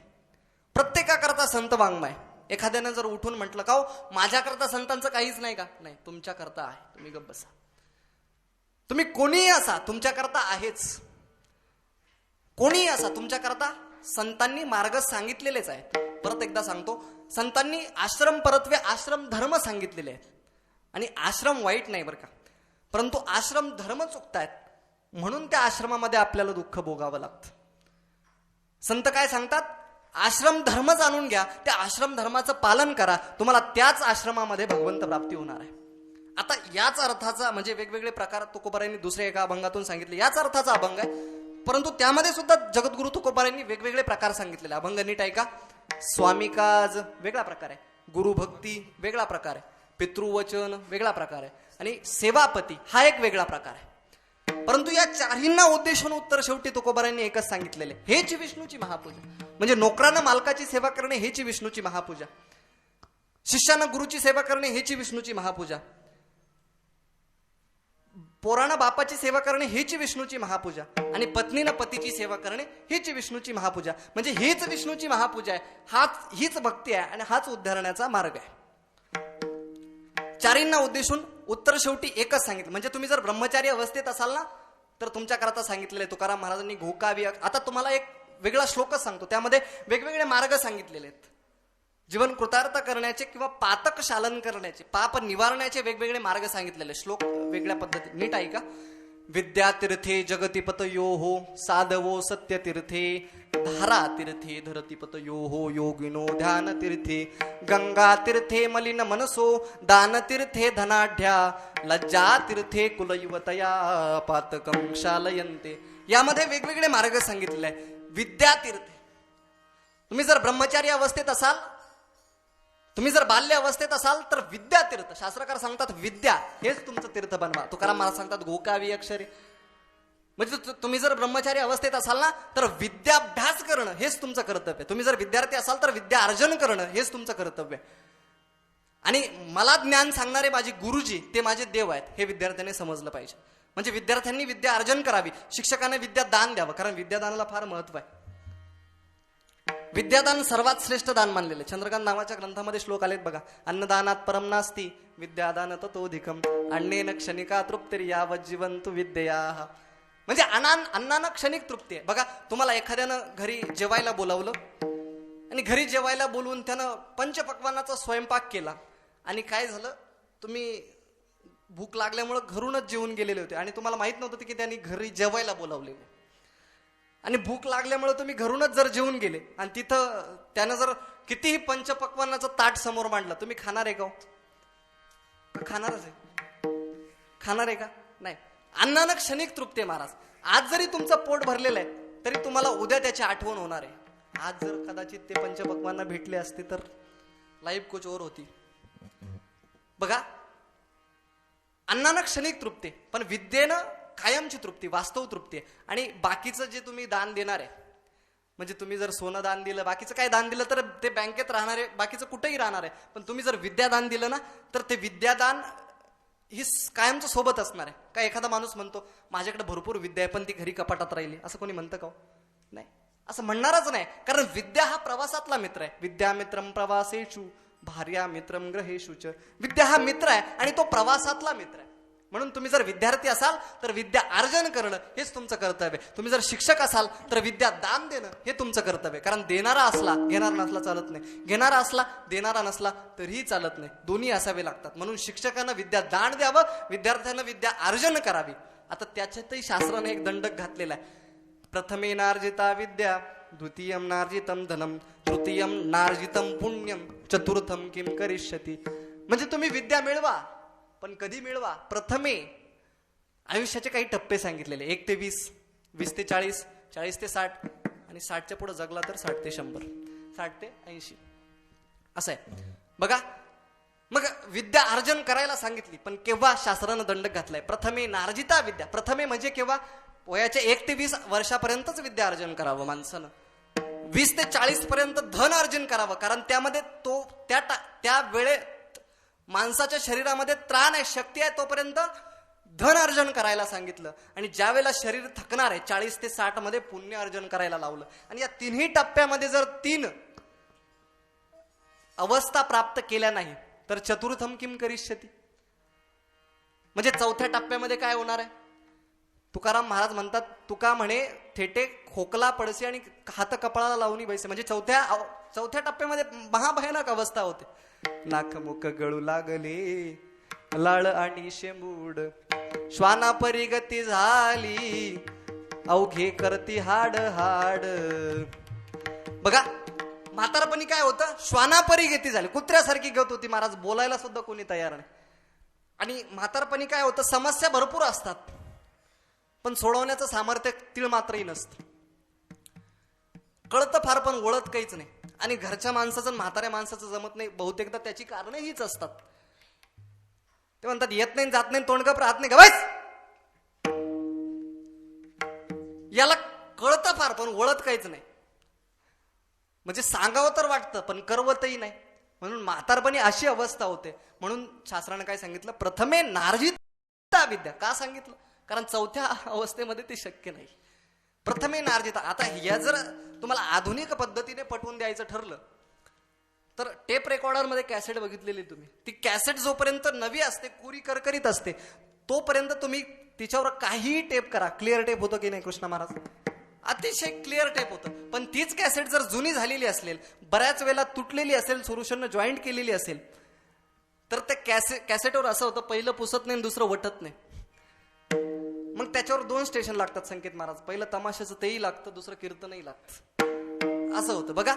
प्रत्येकाकरता संत वाङ्मय. एखाद्यानं जर उठून म्हटलं का हो माझ्याकरता संतांचं काहीच नाही का, नाही, तुमच्याकरता आहे. तुम्ही गप्प बसा. तुम्ही कोणीही असा तुमच्याकरता आहेच. कोणीही असा तुमच्याकरता संतांनी मार्ग सांगितलेलेच आहेत. परत एकदा सांगतो, संतांनी आश्रम परत्वे आश्रम धर्म सांगितलेले आहेत. आणि आश्रम वाईट नाही बरं का, परंतु आश्रम धर्म चुकतायत म्हणून त्या आश्रमामध्ये आपल्याला दुःख भोगावं लागतं. संत काय सांगतात, आश्रम धर्म जाणून घ्या, त्या आश्रम धर्माचं पालन करा, तुम्हाला त्याच आश्रमामध्ये भगवंत प्राप्ती होणार आहे. आता याच अर्थाचा म्हणजे वेगवेगळे प्रकार तुकोबारायांनी दुसऱ्या एका अभंगातून सांगितले. याच अर्थाचा अभंग आहे, परंतु त्यामध्ये सुद्धा जगद्गुरु तुकोबारायांनी वेगवेगळे प्रकार सांगितलेले. अभंग नीट ऐका. स्वामिकाज वेगळा प्रकार आहे, गुरुभक्ती वेगळा प्रकार आहे, पितृवचन वेगळा प्रकार आहे आणि सेवापती हा एक वेगळा प्रकार आहे. परंतु या चारहींना उद्देशून उत्तर शेवटी तुकोबारायांनी एकच सांगितलेले, हेच विष्णूची महापूजा. म्हणजे नोकरानं मालकाची सेवा करणे हेची विष्णूची महापूजा, शिष्यानं गुरुची सेवा करणे हेची विष्णूची महापूजा, पोरानं बापाची सेवा करणे हेची विष्णूची महापूजा आणि पत्नीनं पतीची सेवा करणे हेची विष्णूची महापूजा. म्हणजे हीच विष्णूची महापूजा आहे, हीच भक्ती आहे आणि हाच उद्धारण्याचा मार्ग आहे. चारींना उद्देशून उत्तर शेवटी एकच सांगितलं. म्हणजे तुम्ही जर ब्रह्मचारी अवस्थेत असाल ना तर तुमच्याकरता सांगितलेले तुकाराम महाराजांनी घोकावी. आता तुम्हाला एक वेगळा श्लोकच सांगतो, त्यामध्ये वेगवेगळे मार्ग सांगितलेले आहेत. जीवन कृतार्थ करण्याचे किंवा पातक शालन करण्याचे, पाप निवारण्याचे वेगवेगळे मार्ग सांगितलेले. श्लोक वेगळ्या पद्धतीने नीट ऐका. विद्यातीर्थे जगतिपतयो हो साधवो सत्यतीर्थे धारा तीर्थे धरतीपतयो हो योगिनो ध्यान तीर्थे गंगा तीर्थे मलिन मनसो दान तीर्थे धनाढ्या लज्जा तीर्थे कुलयुवतया पातकं शालयन्ते. यामध्ये वेगवेगळे मार्ग सांगितलेले आहे. विद्यातीर्थे, तुम्ही जर ब्रह्मचारी अवस्थेत असाल, तुम्ही जर बाल्य अवस्थेत असाल तर विद्यातीर्थ, शास्त्रकार सांगतात विद्या हेच तुमचं तीर्थ बनवा. तुकाराम महाराज सांगतात घोकावी अक्षरे. म्हणजे तुम्ही जर ब्रह्मचारी अवस्थेत असाल ना तर विद्याभ्यास करणं हेच तुमचं कर्तव्य. तुम्ही जर विद्यार्थी असाल तर विद्या अर्जन करणं हेच तुमचं कर्तव्य. आणि मला ज्ञान सांगणारे माझे गुरुजी ते माझे देव आहेत हे विद्यार्थ्यांनी समजलं पाहिजे. म्हणजे विद्यार्थ्यांनी विद्या अर्जन करावी, शिक्षकाने विद्या दान द्यावं, कारण विद्यादानाला फार महत्व आहे. विद्यादान सर्वात श्रेष्ठ दान मानलेले. चंद्रकांत नावाच्या ग्रंथामध्ये श्लोक आलेत बघा. अन्नदानात परम नास्ती विद्यादान ततोधिकम अन्नेन क्षणिका तृप्तिर्यावज्जीवन्तु विद्यया. म्हणजे अन्नानं क्षणिक तृप्ती आहे. बघा, तुम्हाला एखाद्यानं घरी जेवायला बोलावलं आणि घरी जेवायला बोलवून त्यानं पंचपक्वानाचा स्वयंपाक केला आणि काय झालं, तुम्ही भूक लागल्यामुळे घरूनच जेवून गेलेले होते आणि तुम्हाला माहित नव्हतं की त्यांनी घरी जेवायला बोलावलेले. आणि भूक लागल्यामुळे तुम्ही घरूनच जर जेवून गेले आणि तिथं त्यानं जर कितीही पंचपक्वानाचं ताट समोर मांडलं, तुम्ही खाणार आहे का? खाणारच आहे. खाणार आहे का? नाही. अन्नानं क्षणिक तृप्ती आहे महाराज. आज जरी तुमचं पोट भरलेलं आहे तरी तुम्हाला उद्या त्याची आठवण होणार आहे. आज जर कदाचित ते पंचपक्वाना भेटले असते तर लाईफ कुछ और होती. बघा, अन्नानं क्षणिक तृप्ती पण विद्येनं कायमची तृप्ती, वास्तव तृप्ती आहे. आणि बाकीचं जे तुम्ही दान देणार आहे, म्हणजे तुम्ही जर सोनं दान दिलं, बाकीचं काय दान दिलं तर ते बँकेत राहणार आहे, बाकीचं कुठेही राहणार आहे. पण तुम्ही जर विद्यादान दिलं ना तर ते विद्यादान ही कायमचं सोबत असणार आहे. काय एखादा माणूस म्हणतो माझ्याकडे भरपूर विद्या आहे पण ती घरी कपाटात राहिली, असं कोणी म्हणतं का? नाही, असं म्हणणारच नाही. कारण विद्या हा प्रवासातला मित्र आहे. विद्यामित्रम प्रवासेषु भार्या मित्रम ग्रहेषुच. विद्या हा मित्र आहे आणि तो प्रवासातला मित्र आहे. म्हणून तुम्ही जर विद्यार्थी असाल तर विद्या अर्जन करणं हेच तुमचं कर्तव्य. तुम्ही जर शिक्षक असाल तर विद्या दान देणं हे तुमचं कर्तव्य. कारण देणारा असला घेणारा नसला चालत नाही, घेणारा असला देणारा नसला तरीही चालत नाही, दोन्ही असावे लागतात. म्हणून शिक्षकांना विद्या दान द्यावं, विद्यार्थ्यांना विद्या अर्जन करावी. आता त्याच्यातही शास्त्राने एक दंडक घातलेला आहे. प्रथमे नार्जिता विद्या, द्वितीयम नार्जितम धनम, तृतीयम नार्जितम पुण्यम, चतुर्थम किम करिष्यती. म्हणजे तुम्ही विद्या मिळवा, पण कधी मिळवा? प्रथमे आयुष्याचे काही टप्पे सांगितलेले, 1 ते 20, 20 ते 40, 40 ते 60 आणि 60च्या पुढे जगला तर 60 ते 100, 60 ते 80 असं आहे. बघा, मग विद्या अर्जन करायला सांगितली, पण केव्हा शास्त्रानं दंडक घातलाय? प्रथमे नार्जिता विद्या. प्रथमे म्हणजे केव्हा? वयाच्या 1 ते 20 वर्षापर्यंतच विद्या अर्जन करावं माणसानं. 20 ते 40 पर्यंत धन अर्जन करावं, कारण त्यामध्ये तो त्या वेळेत माणसाच्या शरीरामध्ये त्राण आहे, शक्ती आहे, तोपर्यंत धन अर्जन करायला सांगितलं. आणि ज्या वेळेला शरीर थकणार आहे 40 ते 60 मध्ये पुण्य अर्जन करायला लावलं. आणि या तिन्ही टप्प्यामध्ये जर 3 अवस्था प्राप्त केल्या नाही तर चतुर्थम किम करिष्यती. म्हणजे 4थ्या टप्प्यामध्ये काय होणार आहे? तुकाराम महाराज म्हणतात, तुका म्हणे थेटे खोकला पडसे आणि हात कपाळाला लावून बैसे. म्हणजे चौथ्या टप्प्यामध्ये महाभयानक अवस्था होते. नाक मुख गळू लागले, लाळ आणि शेंबूड, श्वाना परिगती झाली, अवघे करती हाड हाड. बघा, म्हातारपणी काय होतं? श्वाना परिगती झाली, कुत्र्यासारखी गत होती महाराज, बोलायला सुद्धा कोणी तयार नाही. आणि म्हातारपणी काय होतं? समस्या भरपूर असतात, पण सोडवण्याचं सामर्थ्य तीळ मात्रही नसतं. कळतं फार पण वळत काहीच नाही. आणि घरच्या माणसाचं म्हाताऱ्या माणसाचं जमत नाही. बहुतेकदा त्याची कारणं हीच असतात. ते म्हणतात येत नाही, जात नाही, तोंडगप राहत नाही, गवायच. याला कळतं फार पण वळत काहीच नाही. म्हणजे सांगावं तर वाटतं पण करवतही नाही. म्हणून म्हातारपणी अशी अवस्था होते. म्हणून शास्त्रानं काय सांगितलं? प्रथमे नार्जिता विद्या. का सांगितलं? कारण 4थ्या अवस्थेमध्ये ते शक्य नाही. प्रथमे नार्जिता. आता या जर तुम्हाला आधुनिक पद्धतीने पटवून द्यायचं ठरलं तर टेप रेकॉर्डर मध्ये कॅसेट बघितलेली तुम्ही, ती कॅसेट जोपर्यंत नवी असते, कुरी करकरीत असते, तोपर्यंत तुम्ही तिच्यावर काहीही टेप करा, क्लिअर टेप होतं की नाही कृष्ण महाराज? अतिशय क्लिअर टेप होतं. पण तीच कॅसेट जर जुनी झालेली असेल, बऱ्याच वेळेला तुटलेली असेल, सोल्युशननं जॉईंट केलेली असेल, तर त्या कॅसेटवर असं होतं, पहिलं पुसत नाही, दुसरं वटत नाही. मग त्याच्यावर 2 स्टेशन लागतात संकेत महाराज. पहिलं तमाशाचं तेही लागतं, दुसरं कीर्तनही लागतं. असं होतं बघा.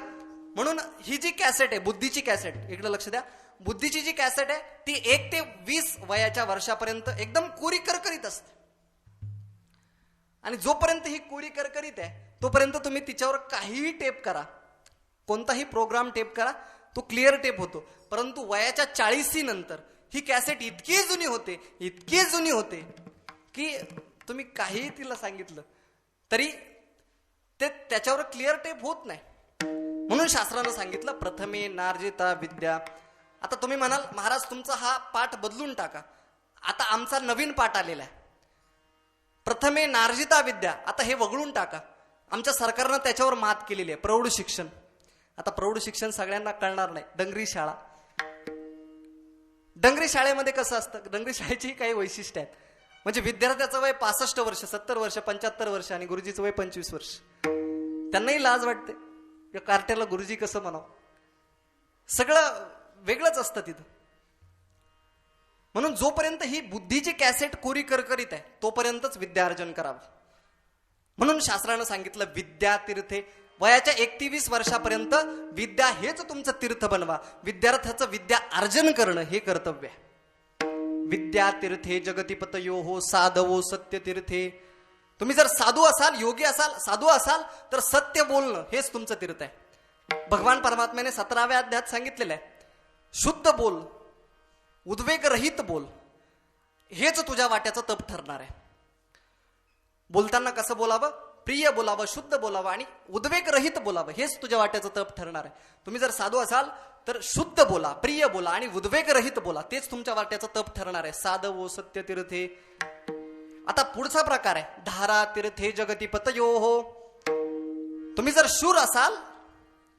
म्हणून ही जी कॅसेट आहे, बुद्धीची कॅसेट, इकडे लक्ष द्या, बुद्धीची जी कॅसेट आहे ती 1 ते 20 वयाच्या वर्षापर्यंत एकदम कोरी करकरीत असते. आणि जोपर्यंत ही कोरी करकरीत आहे तोपर्यंत तुम्ही तिच्यावर काहीही टेप करा, कोणताही प्रोग्राम टेप करा, तो क्लिअर टेप होतो. परंतु वयाच्या 40 नंतर ही कॅसेट इतकी जुनी होते, इतकी जुनी होते की तुम्ही काहीही तिला सांगितलं तरी ते त्याच्यावर क्लिअर टेप होत नाही. म्हणून शास्त्रानं सांगितलं प्रथमे नार्जिता विद्या. आता तुम्ही म्हणाल महाराज तुमचा हा पाठ बदलून टाका. आता आमचा नवीन पाठ आलेला आहे, प्रथमे नार्जिता विद्या. आता हे वगळून टाका. आमच्या सरकारनं त्याच्यावर मात केलेली आहे, प्रौढ शिक्षण. आता प्रौढ शिक्षण सगळ्यांना कळणार नाही. डंगरी शाळा. डंगरी शाळेमध्ये कसं असतं? डंगरी शाळेची काही वैशिष्ट्य आहेत. म्हणजे विद्यार्थ्याचं वय 65 वर्ष, 70 वर्ष, 75 वर्ष आणि गुरुजीचं वय 25 वर्ष. त्यांनाही लाज वाटते, या कार्ट्याला गुरुजी कसं म्हणावं. सगळं वेगळंच असतं तिथं. म्हणून जोपर्यंत ही बुद्धीची कॅसेट कोरी करकरीत आहे तोपर्यंतच विद्या अर्जन करावं. म्हणून शास्त्रानं सांगितलं विद्या तीर्थे. वयाच्या 1 ते 20 वर्षापर्यंत विद्या हेच तुमचं तीर्थ बनवा. विद्यार्थ्याचं विद्या अर्जन करणं हे कर्तव्य आहे. विद्या तीर्थे जगतिपतयो हो साधवो सत्य तीर्थे. तुम्ही जर साधू असाल, योगी असाल, साधू असाल तर सत्य बोलणं हेच तुमचं तीर्थ आहे. भगवान परमात्म्याने 17व्या अध्यायात सांगितलेलं आहे, शुद्ध बोल, उद्वेग रहित बोल, हेच तुझ्या वाट्याचं तप ठरणार आहे. बोलताना कसं बोलावं? प्रिय बोलावं, शुद्ध बोलावं आणि उद्वेग रहित बोलावं, हेच तुझ्या वाट्याचं तप ठरणार आहे. तुम्ही जर साधू असाल तर शुद्ध बोला, प्रिय बोला आणि उद्वेग रहित बोला, तेच तुमच्या वाट्याचं तप ठरणार आहे. साधवो सत्य तीर्थे. आता पुढचा प्रकार आहे धारा तीर्थे जगतिपतयो हो. तुम्ही जर शूर असाल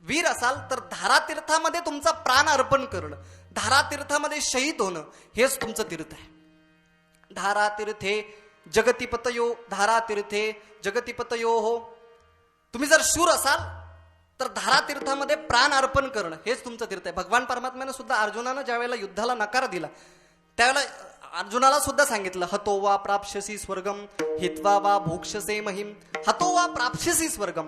वीर असाल तर धारातीर्थामध्ये तुमचा प्राण अर्पण करणं, धारातीर्थामध्ये शहीद होणं हेच तुमचं तीर्थ आहे. धारातीर्थे जगतिपतयो, धारातीर्थे जगतिपतयो हो. तुम्ही जर शूर असाल तर धारातीर्थामध्ये प्राण अर्पण करणं हेच तुमचं तीर्थ आहे. भगवान परमात्म्यानं सुद्धा अर्जुनानं ज्या वेळेला युद्धाला नकार दिला त्यावेळेला अर्जुनाला सुद्धा सांगितलं, हतो वा प्राप्स्यसी स्वर्गम हित्वा वा भोक्षसे महिम. हतो वा प्राप्स्यसी स्वर्गम.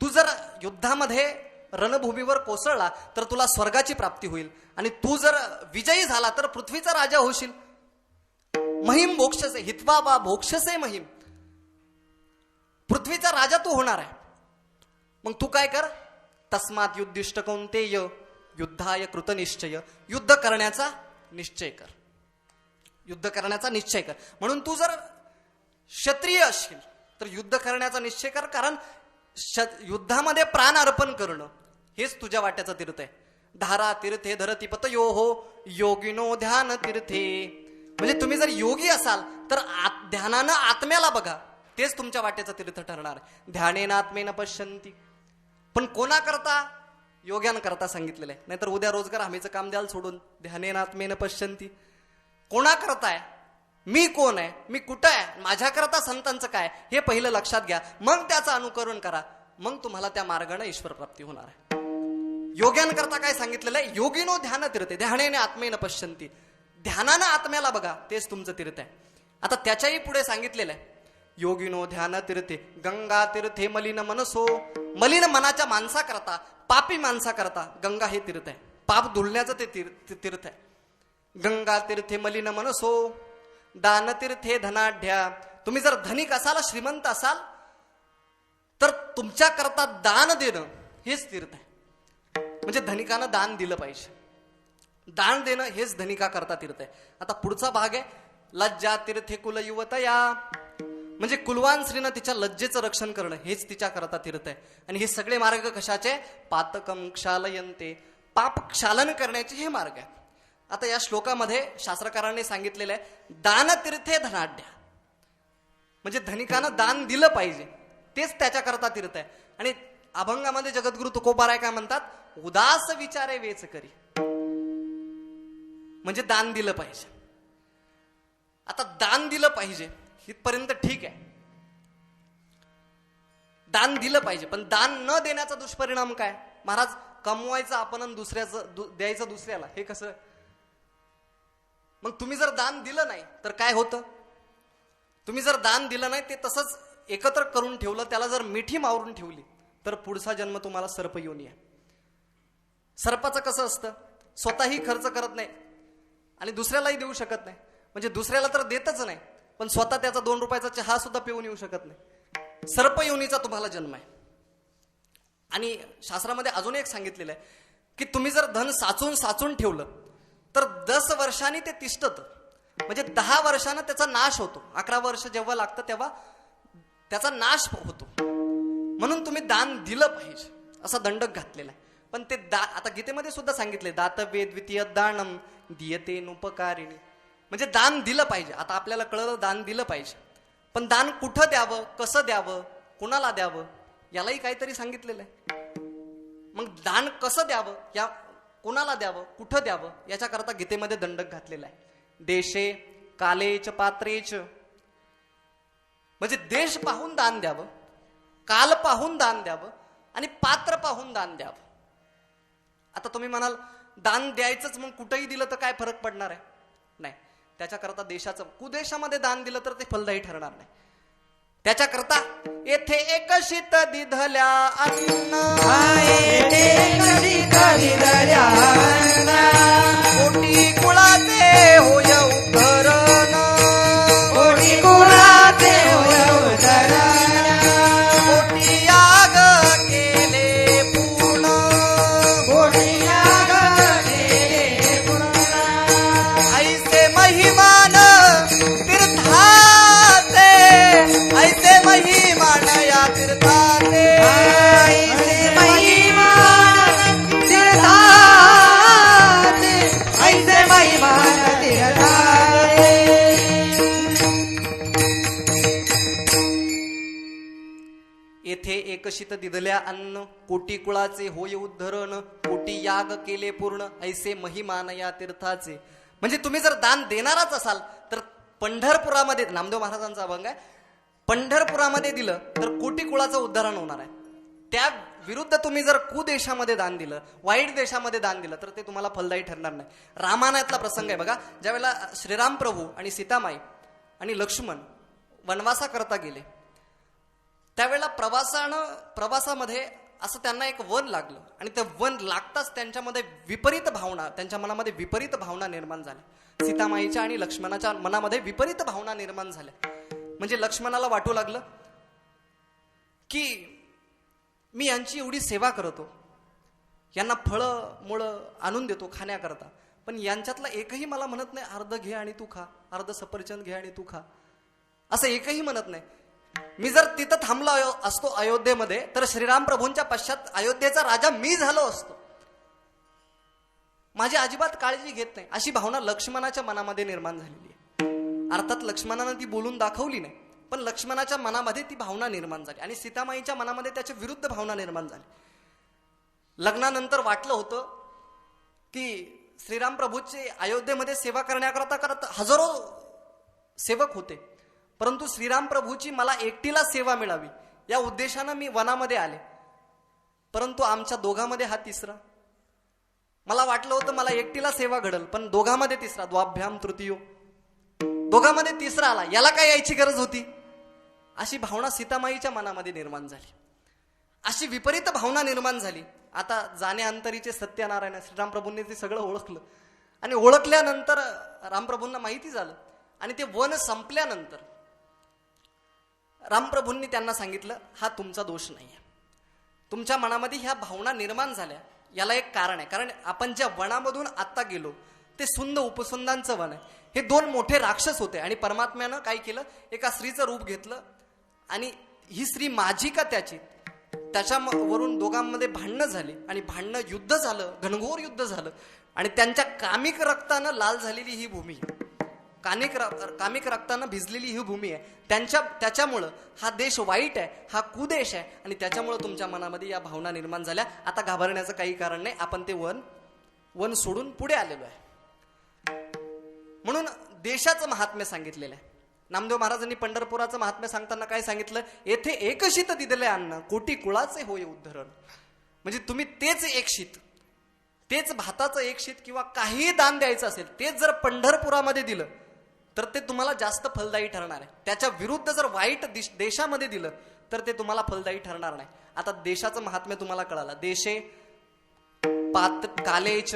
तू जर युद्धामध्ये रणभूमीवर कोसळला तर तुला स्वर्गाची प्राप्ती होईल, आणि तू जर विजयी झाला तर पृथ्वीचा राजा होशील. महिम भोक्षसे, हित्वा वा भोक्षसे महिम. पृथ्वीचा राजा तू होणार आहे. मग तू काय कर, तस्मात युद्धिष्ट कौंतेय युद्धाय कृतनिश्चय. युद्ध करण्याचा निश्चय कर, युद्ध करण्याचा निश्चय कर. म्हणून तू जर क्षत्रिय असशील तर युद्ध करण्याचा निश्चय कर, कारण युद्धामध्ये प्राण अर्पण करणं हेच तुझ्या वाट्याचं तीर्थ आहे. धारा तीर्थे धरती पतयो हो योगिनो ध्यान तीर्थे. म्हणजे तुम्ही जर योगी असाल तर ध्यानानं आत्म्याला बघा, तेच तुमच्या वाट्याचं तीर्थ ठरणार आहे. ध्यानेन आत्मेन पश्यंती. पण कोणा करता? योग्यान करता सांगितलेलं आहे. नाहीतर उद्या रोजगार हमीचं काम द्याल सोडून ध्यानेन आत्मेन पश्यंती. कोणा करताय? मी कोण आहे, मी कुठं आहे, माझ्या करता संतांचं काय हे पहिलं लक्षात घ्या, मग त्याचं अनुकरण करा. मग तुम्हाला त्या मार्गाने ईश्वर प्राप्ती होणार आहे. योग्यान करता काय सांगितलेलं आहे? योगिनो ध्यान तीर्थे ध्यानेने आत्मेन पश्यंती. ध्यानानं आत्म्याला बघा, तेच तुमचं तीर्थ आहे. आता त्याच्याही पुढे सांगितलेलं आहे, योगिनो ध्यान तीर्थे गंगा तीर्थे मलिन मनसो. मलिन मनाच्या माणसा करता, पापी माणसा करता गंगा हे तीर्थ आहे. पाप धुलण्याचं ते तीर्थ आहे. गंगा तीर्थे मलिन मनसो दान तीर्थे धनाढ्या. तुम्ही जर धनिक असाल, श्रीमंत असाल तर तुमच्या करता दान देणं हेच तीर्थ आहे. म्हणजे धनिकानं दान दिलं पाहिजे. दान देणं हेच धनिका करता तीर्थ आहे. आता पुढचा भाग आहे, लज्जा तीर्थे कुल युवतया. म्हणजे कुलवान स्त्रीनं तिच्या लज्जेचं रक्षण करणं हेच तिच्या करता तीर्थ आहे. आणि हे सगळे मार्ग कशाचे? पातकम क्षालयन्ते. पाप क्षालन करण्याचे हे मार्ग आहेत. आता या श्लोकामध्ये शास्त्रकारांनी सांगितलेलं आहे, दान तीर्थे धनाढ्या. म्हणजे धनिकानं दान दिलं पाहिजे, तेच त्याच्याकरता तीर्थ आहे. आणि अभंगामध्ये जगद्गुरु तुकोबाराय काय म्हणतात? उदास विचारे वेच करी. म्हणजे दान दिलं पाहिजे. आता दान दिलं पाहिजे इथपर्यंत ठीक आहे, दान दिलं पाहिजे. पण दान न देण्याचा दुष्परिणाम काय? महाराज, कमवायचं आपण दुसऱ्याचं द्यायचं दुसऱ्याला, हे कसं? मग तुम्ही जर दान दिलं नाही तर काय होतं? तुम्ही जर दान दिलं नाही, ते तसंच एकत्र करून ठेवलं, त्याला जर मिठी मारून ठेवली तर पुढचा जन्म तुम्हाला सर्प येऊन या. सर्पाचं कसं असतं? स्वतःही खर्च करत नाही आणि दुसऱ्यालाही देऊ शकत नाही. म्हणजे दुसऱ्याला तर देतच नाही, पण स्वतः त्याचा 2 रुपयाचा चहा सुद्धा पिऊन येऊ शकत नाही. सर्प योनीचा तुम्हाला जन्म आहे. आणि शास्त्रामध्ये अजून एक सांगितलेलं आहे की तुम्ही जर धन साचून साचून ठेवलं तर 10 वर्षांनी ते तिष्ठत. म्हणजे 10 वर्षांना त्याचा नाश होतो. 11 वर्ष जेव्हा लागतं तेव्हा त्याचा नाश होतो. म्हणून तुम्ही दान दिलं पाहिजे असा दंडक घातलेला आहे. पण ते आता गीतेमध्ये सुद्धा सांगितले, दातव्ये द्वितीय दानम दीयते नुपकारिणी. म्हणजे दान दिलं पाहिजे. आता आपल्याला कळलं दान दिलं पाहिजे, पण दान कुठं द्यावं, कसं द्यावं, कुणाला द्यावं यालाही काहीतरी सांगितलेलं आहे. मग दान कसं द्यावं, या कुणाला द्यावं, कुठं द्यावं याच्याकरता गीतेमध्ये दंडक घातलेला आहे. देशे कालेच पात्रेच. म्हणजे देश पाहून दान द्यावं, काल पाहून दान द्यावं आणि पात्र पाहून दान द्यावं. आता तुम्ही म्हणाल दान द्यायचंच, मग कुठंही दिलं तर काय फरक पडणार आहे? नाही. त्याच्याकरता देशाचं, कुदेशामध्ये दान दिलं तर ते फलदायी ठरणार नाही. त्याच्याकरता येथे एक शीत दिधल्या अन्न, कोटी कुळाचे होय उद्धरण, कोटी कुळाचे होय उद्धरण, कोटी याग केले पूर्ण, कोटी याग केले पूर्ण. ऐसे महिमान तीर्थाचे, ऐसे महिमान या तीर्थाचे, ऐसे महिमान तीर्थाचे, ऐसे महिमान तीर्थाचे. येथे एक एकशित दिदल्या अन्न, कोटी कुळाचे होय उद्धरण, कोटी याग केले पूर्ण, ऐसे महिमान या तीर्थाचे. म्हणजे तुम्ही जर दान देणारच असाल तर पंढरपुरामध्ये, नामदेव महाराजांचा अभंग आहे, पंढरपुरामध्ये दिलं तर कोटी कुळाचं उद्धारण होणार आहे. त्या विरुद्ध तुम्ही जर कुदेशामध्ये दान दिलं, वाईट देशामध्ये दान दिलं तर ते तुम्हाला फलदायी ठरणार नाही. रामायणातला प्रसंग आहे बघा, ज्यावेळेला श्रीराम प्रभू आणि सीतामाई आणि लक्ष्मण वनवासा करता गेले, त्यावेळेला प्रवासामध्ये असं त्यांना एक वन लागलं आणि ते वन लागताच त्यांच्या मनामध्ये विपरीत भावना निर्माण झाल्या. सीतामाईच्या आणि लक्ष्मणाच्या मनामध्ये विपरीत भावना निर्माण झाल्या. म्हणजे लक्ष्मणाला वाटू लागलं की मी यांची एवढी सेवा करतो, यांना फळं मुळं आणून देतो खाण्याकरता, पण यांच्यातला एकही मला म्हणत नाही अर्ध घे आणि तू खा, अर्ध सफरचंद घे आणि तू खा, असं एकही म्हणत नाही. मी जर तिथं थांबलो असतो अयोध्येमध्ये तर श्रीराम प्रभूंच्या पश्चात अयोध्येचा राजा मी झालो असतो. माझी अजिबात काळजी घेत नाही, अशी भावना लक्ष्मणाच्या मनामध्ये निर्माण झालेली आहे. अर्थात लक्ष्मणानं ती बोलून दाखवली नाही, पण लक्ष्मणाच्या मनामध्ये ती भावना निर्माण झाली आणि सीतामाईच्या मनामध्ये त्याच्या विरुद्ध भावना निर्माण झाली. लग्नानंतर वाटलं होतं की श्रीराम प्रभूचे अयोध्येमध्ये सेवा करण्याकरता हजारो सेवक होते, परंतु श्रीराम प्रभूची मला एकटीला सेवा मिळावी या उद्देशानं मी वनामध्ये आले, परंतु आमच्या दोघांमध्ये हा तिसरा. मला वाटलं होतं मला एकटीला सेवा घडल, पण दोघांमध्ये तिसरा, द्वाभ्याम तृतीयो, दोघांमध्ये तिसरा आला, याला काय यायची गरज होती, अशी भावना सीतामाईच्या मनामध्ये निर्माण झाली. अशी विपरीत भावना निर्माण झाली. आता जाण्याअंतरीचे सत्यनारायण श्रीराम प्रभूंनी ते सगळं ओळखलं आणि ओळखल्यानंतर रामप्रभूंना माहिती झालं आणि ते वन संपल्यानंतर रामप्रभूंनी त्यांना सांगितलं, हा तुमचा दोष नाही आहे, तुमच्या मनामध्ये ह्या भावना निर्माण झाल्या, याला एक कारण आहे. कारण आपण ज्या वनामधून आता गेलो ते सुंद उपसुंदांचं वन आहे. हे दोन मोठे राक्षस होते आणि परमात्म्यानं काय केलं, एका स्त्रीचं रूप घेतलं आणि ही स्त्री माझी का त्याची, त्याच्यावरून दोघांमध्ये भांडणं झाली आणि भांडणं युद्ध झालं, घनघोर युद्ध झालं आणि त्यांच्या कामिक रक्तानं लाल झालेली ही भूमी, कामिक रक्तानं भिजलेली ही भूमी आहे. त्याच्यामुळं हा देश वाईट आहे, हा कुदेश आहे आणि त्याच्यामुळं तुमच्या मनामध्ये या भावना निर्माण झाल्या. आता घाबरण्याचं काही कारण नाही, आपण ते वन सोडून पुढे आलेलो आहे. म्हणून देशाचं महात्म्य सांगितलेलं आहे. नामदेव महाराजांनी पंढरपुराचं महात्म्य सांगताना काय सांगितलं, येथे एकशीत दिदले अन्न, कोटी कुळाचे होय उद्धरण. म्हणजे तुम्ही तेच एक शीत, तेच भाताचं एक शीत किंवा काही दान द्यायचं असेल, तेच जर पंढरपुरामध्ये दिलं तर ते तुम्हाला जास्त फलदायी ठरणार आहे. त्याच्या विरुद्ध जर वाईट देशामध्ये दिलं तर ते तुम्हाला फलदायी ठरणार नाही. आता देशाचं महात्म्य तुम्हाला कळालं, देशे कालेच,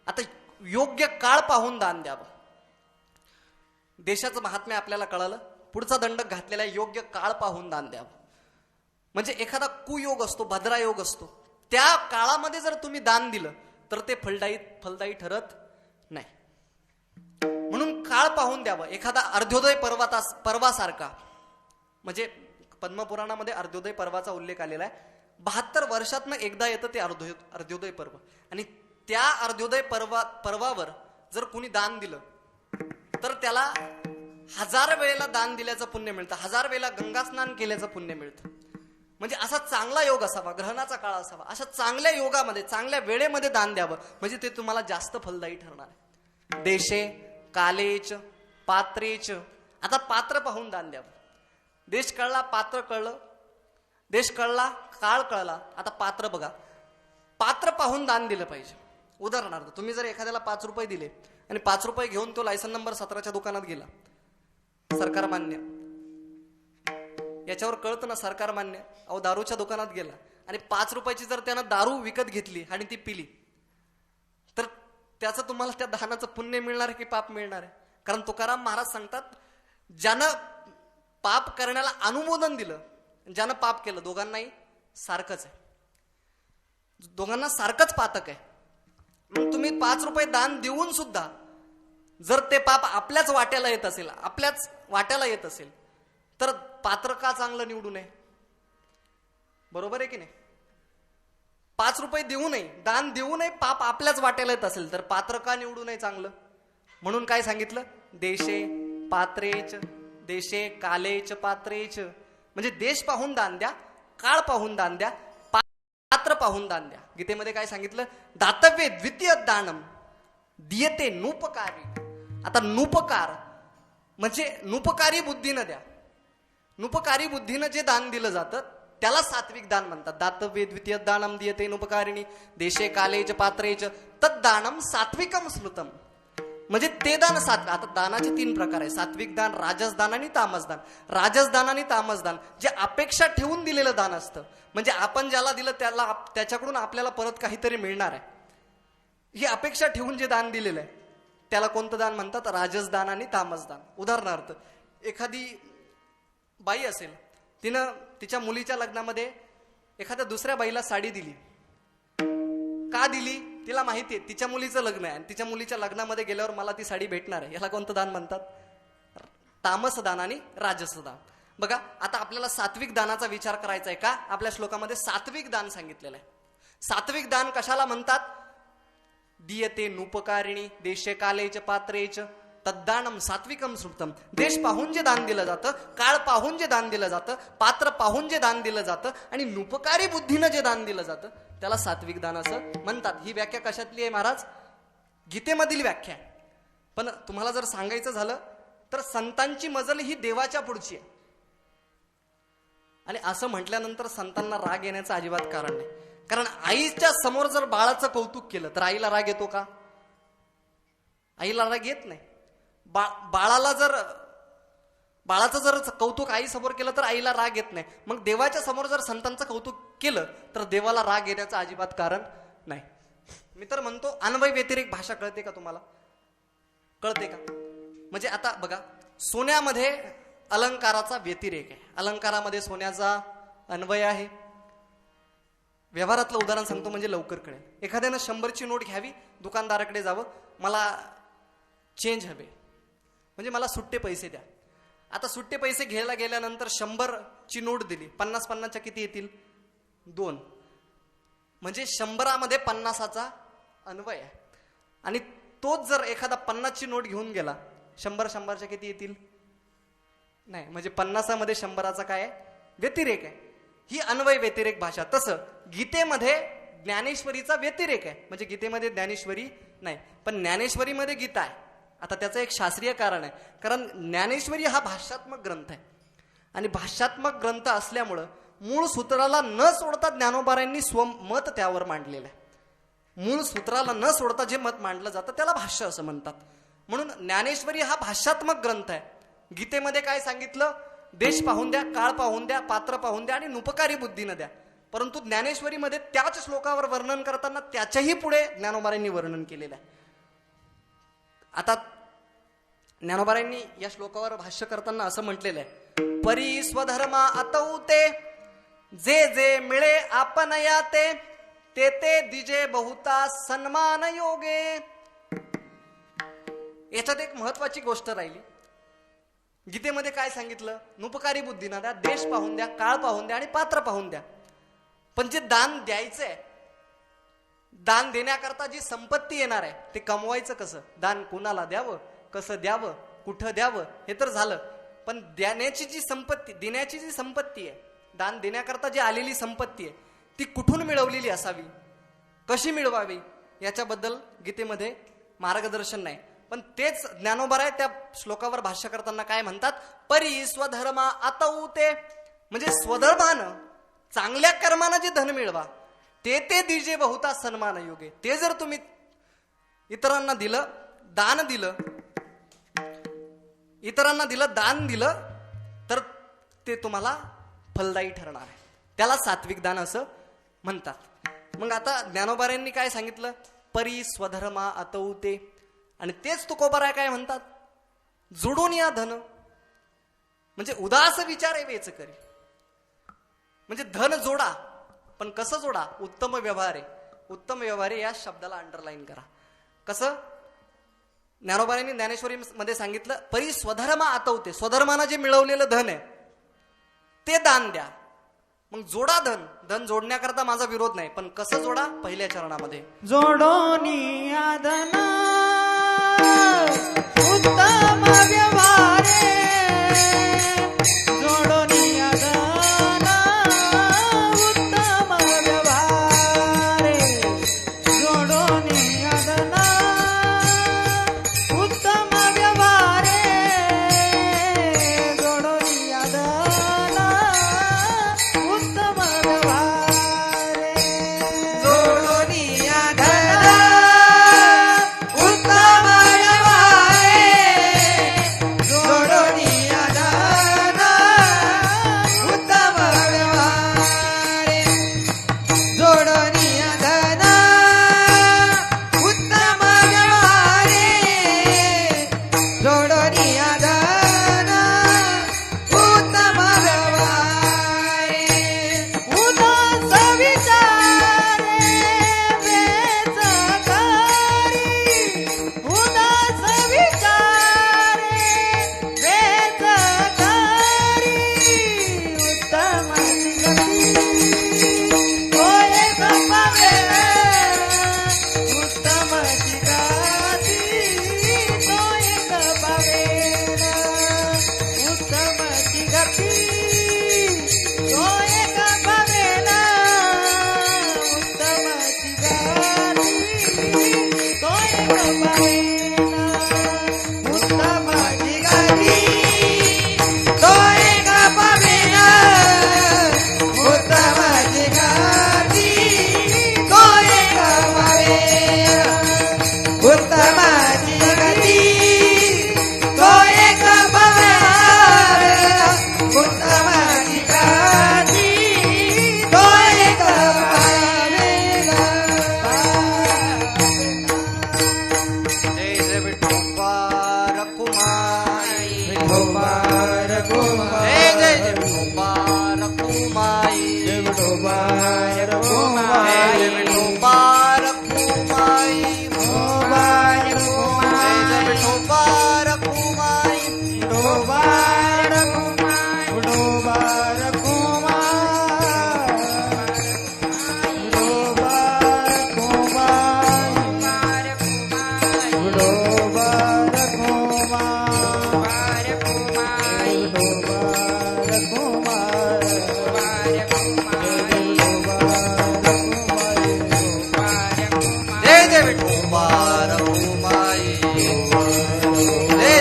आता योग्य काळ पाहून दान द्यावं. देशाचं महात्म्य आपल्याला कळालं, पुढचा दंडक घातलेला योग्य काळ पाहून दान द्यावं. म्हणजे एखादा कुयोग असतो, भद्रायोग असतो, त्या काळामध्ये जर तुम्ही दान दिलं तर ते फलदायी ठरत नाही. म्हणून काळ पाहून द्यावं. एखादा अर्ध्योदय पर्वासारखा, म्हणजे पद्मपुराणामध्ये अर्ध्योदय पर्वाचा उल्लेख आलेला आहे. 72 वर्षातनं एकदा येतं ते अर्ध्योदय पर्व आणि त्या अर्ध्योदय पर्वावर जर कुणी दान दिलं तर त्याला 1000 वेळेला दान दिल्याचं पुण्य मिळतं, 1000 वेळेला गंगा स्नान केल्याचं पुण्य मिळतं. म्हणजे असा चांगला योग असावा, ग्रहणाचा काळ असावा, अशा चांगल्या योगामध्ये चांगल्या वेळेमध्ये दान द्यावं, म्हणजे ते तुम्हाला जास्त फलदायी ठरणार आहे. देशे कालेच पात्रेच, आता पात्र पाहून दान द्यावं. देश कळला, पात्र कळलं, देश कळला, काळ कळला, आता पात्र बघा. पात्र पाहून दान दिलं पाहिजे. उदाहरणार्थ तुम्ही जर एखाद्याला 5 रुपये दिले आणि 5 रुपये घेऊन तो लायसन नंबर 17च्या दुकानात गेला, सरकार मान्य, याच्यावर कळतं ना सरकार मान्य. अहो दारूच्या दुकानात गेला आणि 5 रुपयाची जर त्यानं दारू विकत घेतली आणि ती पिली तर त्याचं तुम्हाला त्या दानाचं पुण्य मिळणार आहे की पाप मिळणार आहे? कारण तुकाराम महाराज सांगतात, ज्यानं पाप करण्याला अनुमोदन दिलं, ज्यानं पाप केलं, दोघांनाही सारखंच आहे, दोघांना सारखंच पातक आहे. मग तुम्ही 5 रुपये दान देऊन सुद्धा जर ते पाप आपल्याच वाट्याला येत असेल तर पात्र का चांगलं निवडू नये? बरोबर आहे की नाही? 5 रुपये देऊ नये, दान देऊ नये, पाप आपल्याच वाट्याला येत असेल तर पात्र का निवडू नये चांगलं? म्हणून काय सांगितलं, देशे पात्रेच, देशे कालेच पात्रेच, म्हणजे देश पाहून दान द्या, काळ पाहून दान द्या, पात्र पाहून दान द्या. गीतेमध्ये काय सांगितलं? दातव्ये द्वितीय दानम दियते नुपकारी. आता नुपकार म्हणजे नुपकारी बुद्धीनं द्या. नुपकारी बुद्धीनं जे दान दिलं जातं त्याला सात्विक दान म्हणतात. दातव्ये द्वितीय दानम दियते नुपकारिणी देशे कालेच पात्रेच तद्दानम सात्विकम स्मृतम. म्हणजे ते दान सात्विक. आता दानाचे 3 प्रकार आहे: सात्विक दान, राजस दान आणि तामस दान. राजस दान आणि तामस दान जे अपेक्षा ठेवून दिलेलं दान असतं, म्हणजे आपण ज्याला दिलं त्याला त्याच्याकडून आपल्याला परत काहीतरी मिळणार आहे, ही अपेक्षा ठेवून जे दान दिलेलं आहे त्याला कोणतं दान म्हणतात? राजस दान आणि तामस दान. उदाहरणार्थ, एखादी बाई असेल, तिनं तिच्या मुलीच्या लग्नामध्ये एखाद्या दुसऱ्या बाईला साडी दिली. का दिली? तिला माहिती आहे तिच्या मुलीचं लग्न आहे आणि तिच्या मुलीच्या लग्नामध्ये गेल्यावर मला ती साडी भेटणार आहे. याला कोणतं दान म्हणतात? तामस दान आणि राजस दान. बघा, आता आपल्याला सात्विक दानाचा विचार करायचा आहे का? आपल्या श्लोकामध्ये सात्विक दान सांगितलेलं आहे. सात्विक दान कशाला म्हणतात? दियते नुपकारिणी देशे कालेच पात्रेच तद्दानम सात्विकम सुप्तम. देश पाहून जे दान दिलं जातं, काळ पाहून जे दान दिलं जातं, पात्र पाहून जे दान दिलं जातं आणि नुपकारी बुद्धीनं जे दान दिलं जातं त्याला सात्विक दान असं म्हणतात. ही व्याख्या कशातली आहे महाराज? गीतेमधील व्याख्या आहे. पण तुम्हाला जर सांगायचं झालं तर संतांची मजल ही देवाच्या पुढची आहे. आणि असं म्हटल्यानंतर संतांना राग येण्याचं अजिबात कारण नाही. कारण आईच्या समोर जर बाळाचं कौतुक केलं तर आईला राग येतो का? आईला राग येत नाही. बाळाचं जर कौतुक आई समोर केलं तर आईला राग येत नाही. मग देवाच्या समोर जर संतांचं कौतुक केलं तर देवाला राग येण्याचं अजिबात कारण नाही. मी तर म्हणतो, अन्वय व्यतिरेक भाषा कळते का तुम्हाला? कळते का? म्हणजे आता बघा, सोन्यामध्ये अलंकाराचा व्यतिरेक आहे, अलंकारामध्ये सोन्याचा अन्वय आहे. व्यवहारातलं उदाहरण सांगतो म्हणजे लवकर कळेल. एखाद्यानं 100ची नोट घ्यावी, दुकानदाराकडे जावं, मला चेंज हवे, म्हणजे मला सुट्टे पैसे द्या. आता सुट्टे पैसे घ्यायला गेल्यानंतर 100ची नोट दिली, 50-50च्या किती येतील? 2. म्हणजे 100मध्ये 50चा अन्वय आहे. आणि तोच जर एखादा 50ची नोट घेऊन गेला, 100-100च्या किती येतील? नाही, म्हणजे 50मध्ये 100चा काय आहे? व्यतिरेक आहे. ही अन्वय व्यतिरेक भाषा. तसं गीतेमध्ये ज्ञानेश्वरीचा व्यतिरेक आहे, म्हणजे गीतेमध्ये ज्ञानेश्वरी नाही पण ज्ञानेश्वरीमध्ये गीता आहे. आता त्याचं एक शास्त्रीय कारण आहे, कारण ज्ञानेश्वरी हा भाष्यात्मक ग्रंथ आहे आणि भाष्यात्मक ग्रंथ असल्यामुळं मूळ सूत्राला न सोडता ज्ञानोबारायांनी स्वमत त्यावर मांडलेलं आहे. मूळ सूत्राला न सोडता जे मत मांडलं जातं त्याला भाष्य असं म्हणतात. म्हणून ज्ञानेश्वरी हा भाष्यात्मक ग्रंथ आहे. गीतेमध्ये काय सांगितलं? देश पाहून द्या, काळ पाहून द्या, पात्र पाहून द्या आणि नुपकारी बुद्धीनं द्या. परंतु ज्ञानेश्वरीमध्ये त्याच श्लोकावर वर्णन करताना त्याच्याही पुढे ज्ञानोबारांनी वर्णन केलेलं आहे. आता ज्ञानोबारांनी या श्लोकावर भाष्य करताना असं म्हटलेलं आहे: परी स्वधर्मा आतौते जे जे मिळे आपण याते ते ते दिजे बहुता सन्मान योगे. याच्यात एक महत्वाची गोष्ट राहिली. गीतेमध्ये काय सांगितलं? नुपकारी बुद्धीनं द्या, देश पाहून द्या, काळ पाहून द्या आणि पात्र पाहून द्या. पण जे दान द्यायचंय, दान देण्याकरता जी संपत्ती येणार आहे ते कमवायचं कसं? दान कुणाला द्यावं, कसं द्यावं, कुठं द्यावं हे तर झालं. पण देण्याची जी संपत्ती आहे, दान देण्याकरता जी आलेली संपत्ती आहे ती कुठून मिळवलेली असावी, कशी मिळवावी याच्याबद्दल गीतेमध्ये मार्गदर्शन नाही. पण तेच ज्ञानोबाराय त्या श्लोकावर भाष्य करताना काय म्हणतात? परी स्वधर्मा आतौते, म्हणजे स्वधर्मानं चांगल्या कर्मानं जे धन मिळवा ते ते दिजे बहुता सन्मान योगे. ते जर तुम्ही इतरांना दिलं, दान दिलं, दान दिलं तर ते तुम्हाला फलदायी ठरणार आहे. त्याला सात्विक दान असं म्हणतात. मग आता ज्ञानोबारायांनी काय सांगितलं? परी स्वधर्मा आतौते. आणि तेच तुकोबाराय काय म्हणतात? जोडून या धन, म्हणजे उदास विचार वेच करी. म्हणजे धन जोडा, पण कसं जोडा? उत्तम व्यवहार आहे. उत्तम व्यवहार या शब्दाला अंडरलाईन करा. कसं? ज्ञानोबारांनी ज्ञानेश्वरी मध्ये सांगितलं, परी स्वधर्मा आतवते, स्वधर्मानं जे मिळवलेलं धन आहे ते दान द्या. मग जोडा धन. धन जोडण्याकरता माझा विरोध नाही, पण कसं जोडा? पहिल्या चरणामध्ये जोडोनी आधन उत्तम व्यवहारे, जोडोनी आधन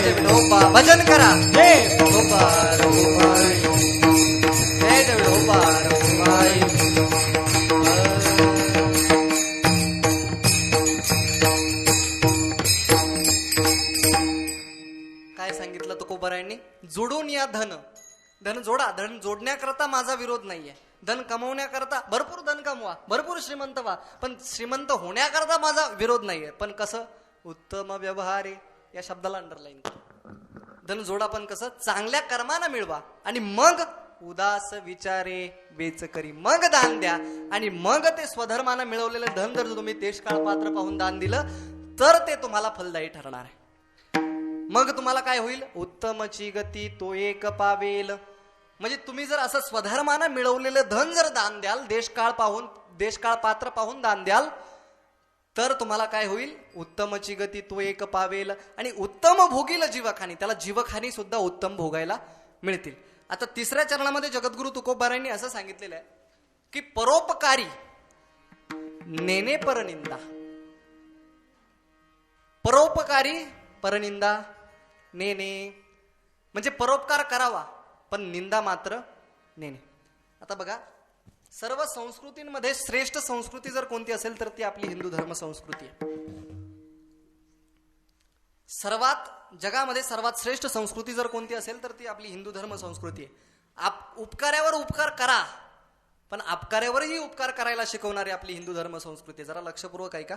जय विठोबा भजन करा जय विठोबा रघुबाई. जय जय विठोबा रघुबाई. काय सांगितलं तुकोबारायांनी? जोडून या धन. धन जोडा. धन जोडण्याकरता माझा विरोध नाहीये. धन कमवण्याकरता भरपूर धन कमवा, भरपूर श्रीमंत व्हा, पण श्रीमंत होण्याकरता माझा विरोध नाहीये. पण कसं? उत्तम व्यवहारे या शब्दाला अंडरलाईन करा. धन जोडा पण कसं? चांगल्या कर्मानं मिळवा आणि मग उदास विचारे वेच करी, मग दान द्या. आणि मग ते स्वधर्मानं मिळवलेलं धन जर तुम्ही देशकाळ पात्र पाहून दान दिलं तर ते तुम्हाला फलदायी ठरणार आहे. मग तुम्हाला काय होईल? उत्तमची गती तो एक पावेल. म्हणजे तुम्ही जर असं स्वधर्मानं मिळवलेलं धन जर दान द्याल, देशकाळ पात्र पाहून दान द्याल, तर तुम्हाला काय होईल? उत्तमची गती तो एक पावेल. आणि उत्तम भोगील जीवखानी, त्याला जीवखानी सुद्धा उत्तम भोगायला मिळतील. आता तिसऱ्या चरणामध्ये जगद्गुरु तुकोबारायांनी असं सांगितलेलं आहे की परोपकारी नेने परनिंदा. परोपकारी परनिंदा नेने म्हणजे परोपकार करावा पण निंदा मात्र नेणे. आता बघा, सर्व संस्कृतींमध्ये श्रेष्ठ संस्कृती जर कोणती असेल तर ती आपली हिंदू धर्म संस्कृती आहे. जगामध्ये सर्वात श्रेष्ठ संस्कृती जर कोणती असेल तर ती आपली हिंदू धर्म संस्कृती आहे. उपकार्यावर उपकार करा पण अपकार्यावरही उपकार करायला शिकवणारी आपली हिंदू धर्म संस्कृती आहे. जरा लक्षपूर्वक ऐका.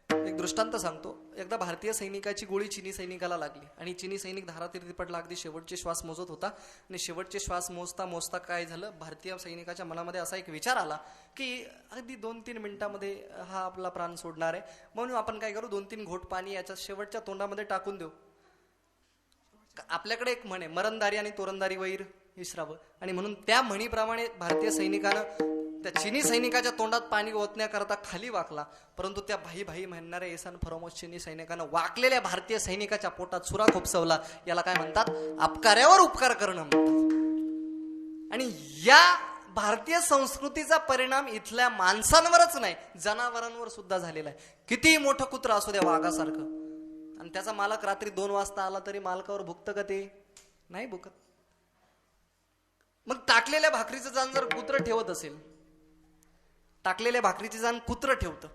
एक दृष्टांत सांगतो. एकदा भारतीय सैनिकाची गोळी चिनी सैनिकाला लागली आणि चिनी सैनिक धारातीर्थी पडला. अगदी शेवटचे श्वास मोजत होता आणि शेवटचे श्वास मोजता मोजता काय झालं? भारतीय सैनिकाच्या मनामध्ये असा एक विचार आला की अगदी 2-3 मिनिटांमध्ये हा आपला प्राण सोडणार आहे, म्हणून आपण काय करू, 2-3 घोट पाणी याच्या शेवटच्या तोंडामध्ये टाकून देऊ. आपल्याकडे एक म्हण आहे, मरणदारी आणि तोरणदारी वैर विसरावं. आणि म्हणून त्या म्हणीप्रमाणे भारतीय सैनिकानं त्या चिनी सैनिकाच्या तोंडात पाणी ओतण्याकरता खाली वाकला. परंतु त्या भाई भाई म्हणणाऱ्या एसान फरोमोस चिनी सैनिकानं वाकलेल्या भारतीय सैनिकाच्या पोटात सुरा खोपसवला. याला काय म्हणतात? अपकार्यावर उपकार करणं म्हणतात. आणि या भारतीय संस्कृतीचा परिणाम इथल्या माणसांवरच नाही, जनावरांवर सुद्धा झालेला आहे. कितीही मोठं कुत्र असू द्या वाघासारखं, आणि त्याचा मालक रात्री 2 वाजता आला तरी मालकावर भुकतं का? ते नाही भुकत. मग टाकलेल्या भाकरीचं जाण जर कुत्रं ठेवत असेल, टाकलेल्या भाकरीची जाण कुत्रं ठेवतं,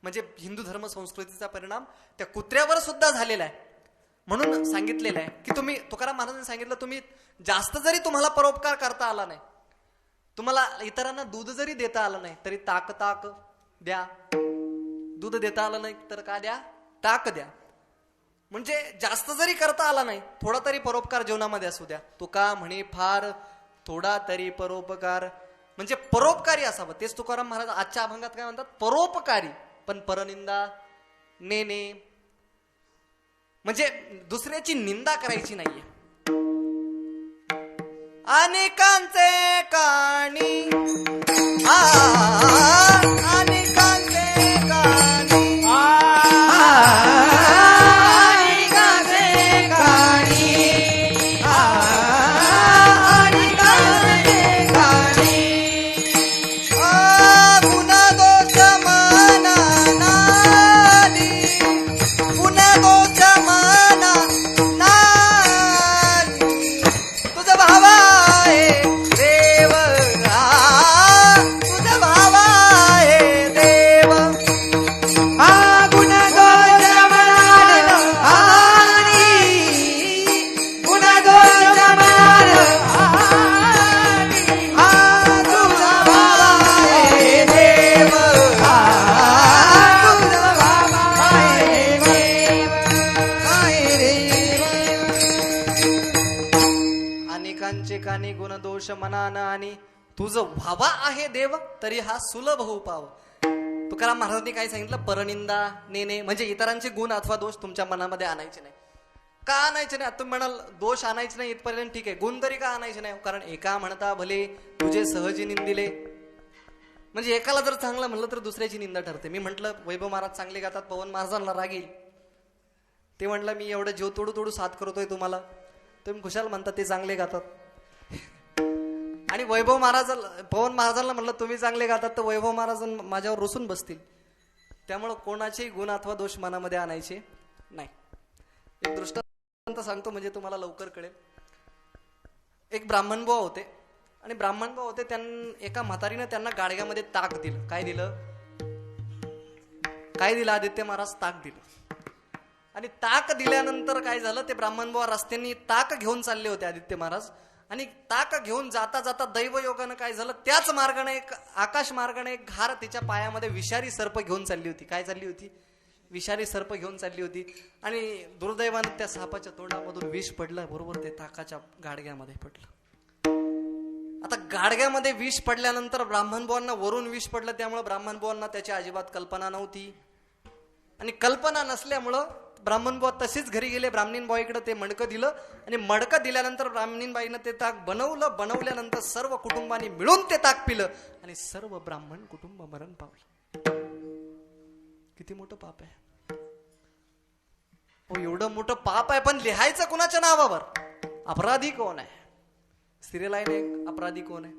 म्हणजे हिंदू धर्म संस्कृतीचा परिणाम त्या कुत्र्यावर सुद्धा झालेला आहे. म्हणून सांगितलेलं आहे की तुम्ही, तुकाराम महाराजांनी सांगितलं, तुम्ही जास्त जरी तुम्हाला परोपकार करता आला नाही, तुम्हाला इतरांना दूध जरी देता आलं नाही तरी ताक द्या. दूध देता आलं नाही तर का द्या? ताक द्या. म्हणजे जास्त जरी करता आला नाही, थोडा तरी परोपकार जीवनामध्ये असू द्या. तुका म्हणे फार थोडा तरी परोपकार, म्हणजे परोपकारी असावं. तेच तुकाराम महाराज आजच्या अभंगात काय म्हणतात? परोपकारी पण परनिंदा नेने, म्हणजे दुसऱ्याची निंदा करायची नाहीये. अनेकांचे काणी अनेकांचे काणी कानी गुणदोष मनान आणि तुझं व्हावा आहे देव तरी हा सुलभ होऊ पाव. तुकाराम महाराजांनी काय सांगितलं? परनिंदा नेणे म्हणजे इतरांचे गुण अथवा दोष तुमच्या मनामध्ये आणायचे नाही. का आणायचे नाही? तुम्ही म्हणाल दोष आणायचे नाही इथपर्यंत ठीक आहे, गुण तरी का आणायचे नाही? कारण एका म्हणता भले तुझे सहजी निंदिले, म्हणजे एकाला जर चांगलं म्हणलं तर दुसऱ्याची निंदा ठरते. मी म्हटलं वैभव महाराज चांगले गातात, पवन महाराजांना राग येईल. ते म्हटलं मी एवढं जीव तोडू साथ करतोय तुम्हाला, तुम्ही खुशाल म्हणता ते चांगले गातात. आणि पवन महाराजांना म्हटलं तुम्ही चांगले गातात तर वैभव महाराज माझ्यावर रुसून बसतील. त्यामुळे कोणाचेही गुण अथवा दोष मनामध्ये आणायचे नाही. एक दृष्टांत दृष्टांत सांगतो म्हणजे तुम्हाला लवकर कळेल. एक ब्राह्मण बुवा होते आणि ब्राह्मण बुवा होते, एका म्हातारीनं त्यांना गाडग्यामध्ये ताक दिलं. काय दिलं? काय दिलं आदित्य महाराज? ताक दिलं. आणि ताक दिल्यानंतर काय झालं, ते ब्राह्मण बुवा रस्त्याने ताक घेऊन चालले होते आदित्य महाराज. आणि ताक घेऊन जाता जाता दैवयोगानं काय झालं, त्याच मार्गाने आकाश मार्गाने एक घार तिच्या पायामध्ये विषारी सर्प घेऊन चालली होती. काय चालली होती? विषारी सर्प घेऊन चालली होती. आणि दुर्दैवानं त्या सापाच्या तोंडामधून विष पडलं, बरोबर ते ताकाच्या गाडग्यामध्ये पडलं. आता गाडग्यामध्ये विष पडल्यानंतर ब्राह्मण बुवांना वरून विष पडलं, त्यामुळे ब्राह्मण बुवांना त्याची अजिबात कल्पना नव्हती. आणि कल्पना नसल्यामुळं ब्राह्मण बुवा तशीच घरी गेले. ब्राह्मणीन बाईकडे ते मडकं दिलं आणि मडकं दिल्यानंतर ब्राह्मणीन बाईनं ते ताक बनवल्यानंतर सर्व कुटुंबाने मिळून ते ताक पिलं आणि सर्व ब्राह्मण कुटुंब मरण पावलं. किती मोठं पाप आहे हो, एवढं मोठं पाप आहे, पण लिहायचं कुणाच्या नावावर? अपराधी कोण आहे? सिरियल आहे ना, अपराधी कोण आहे?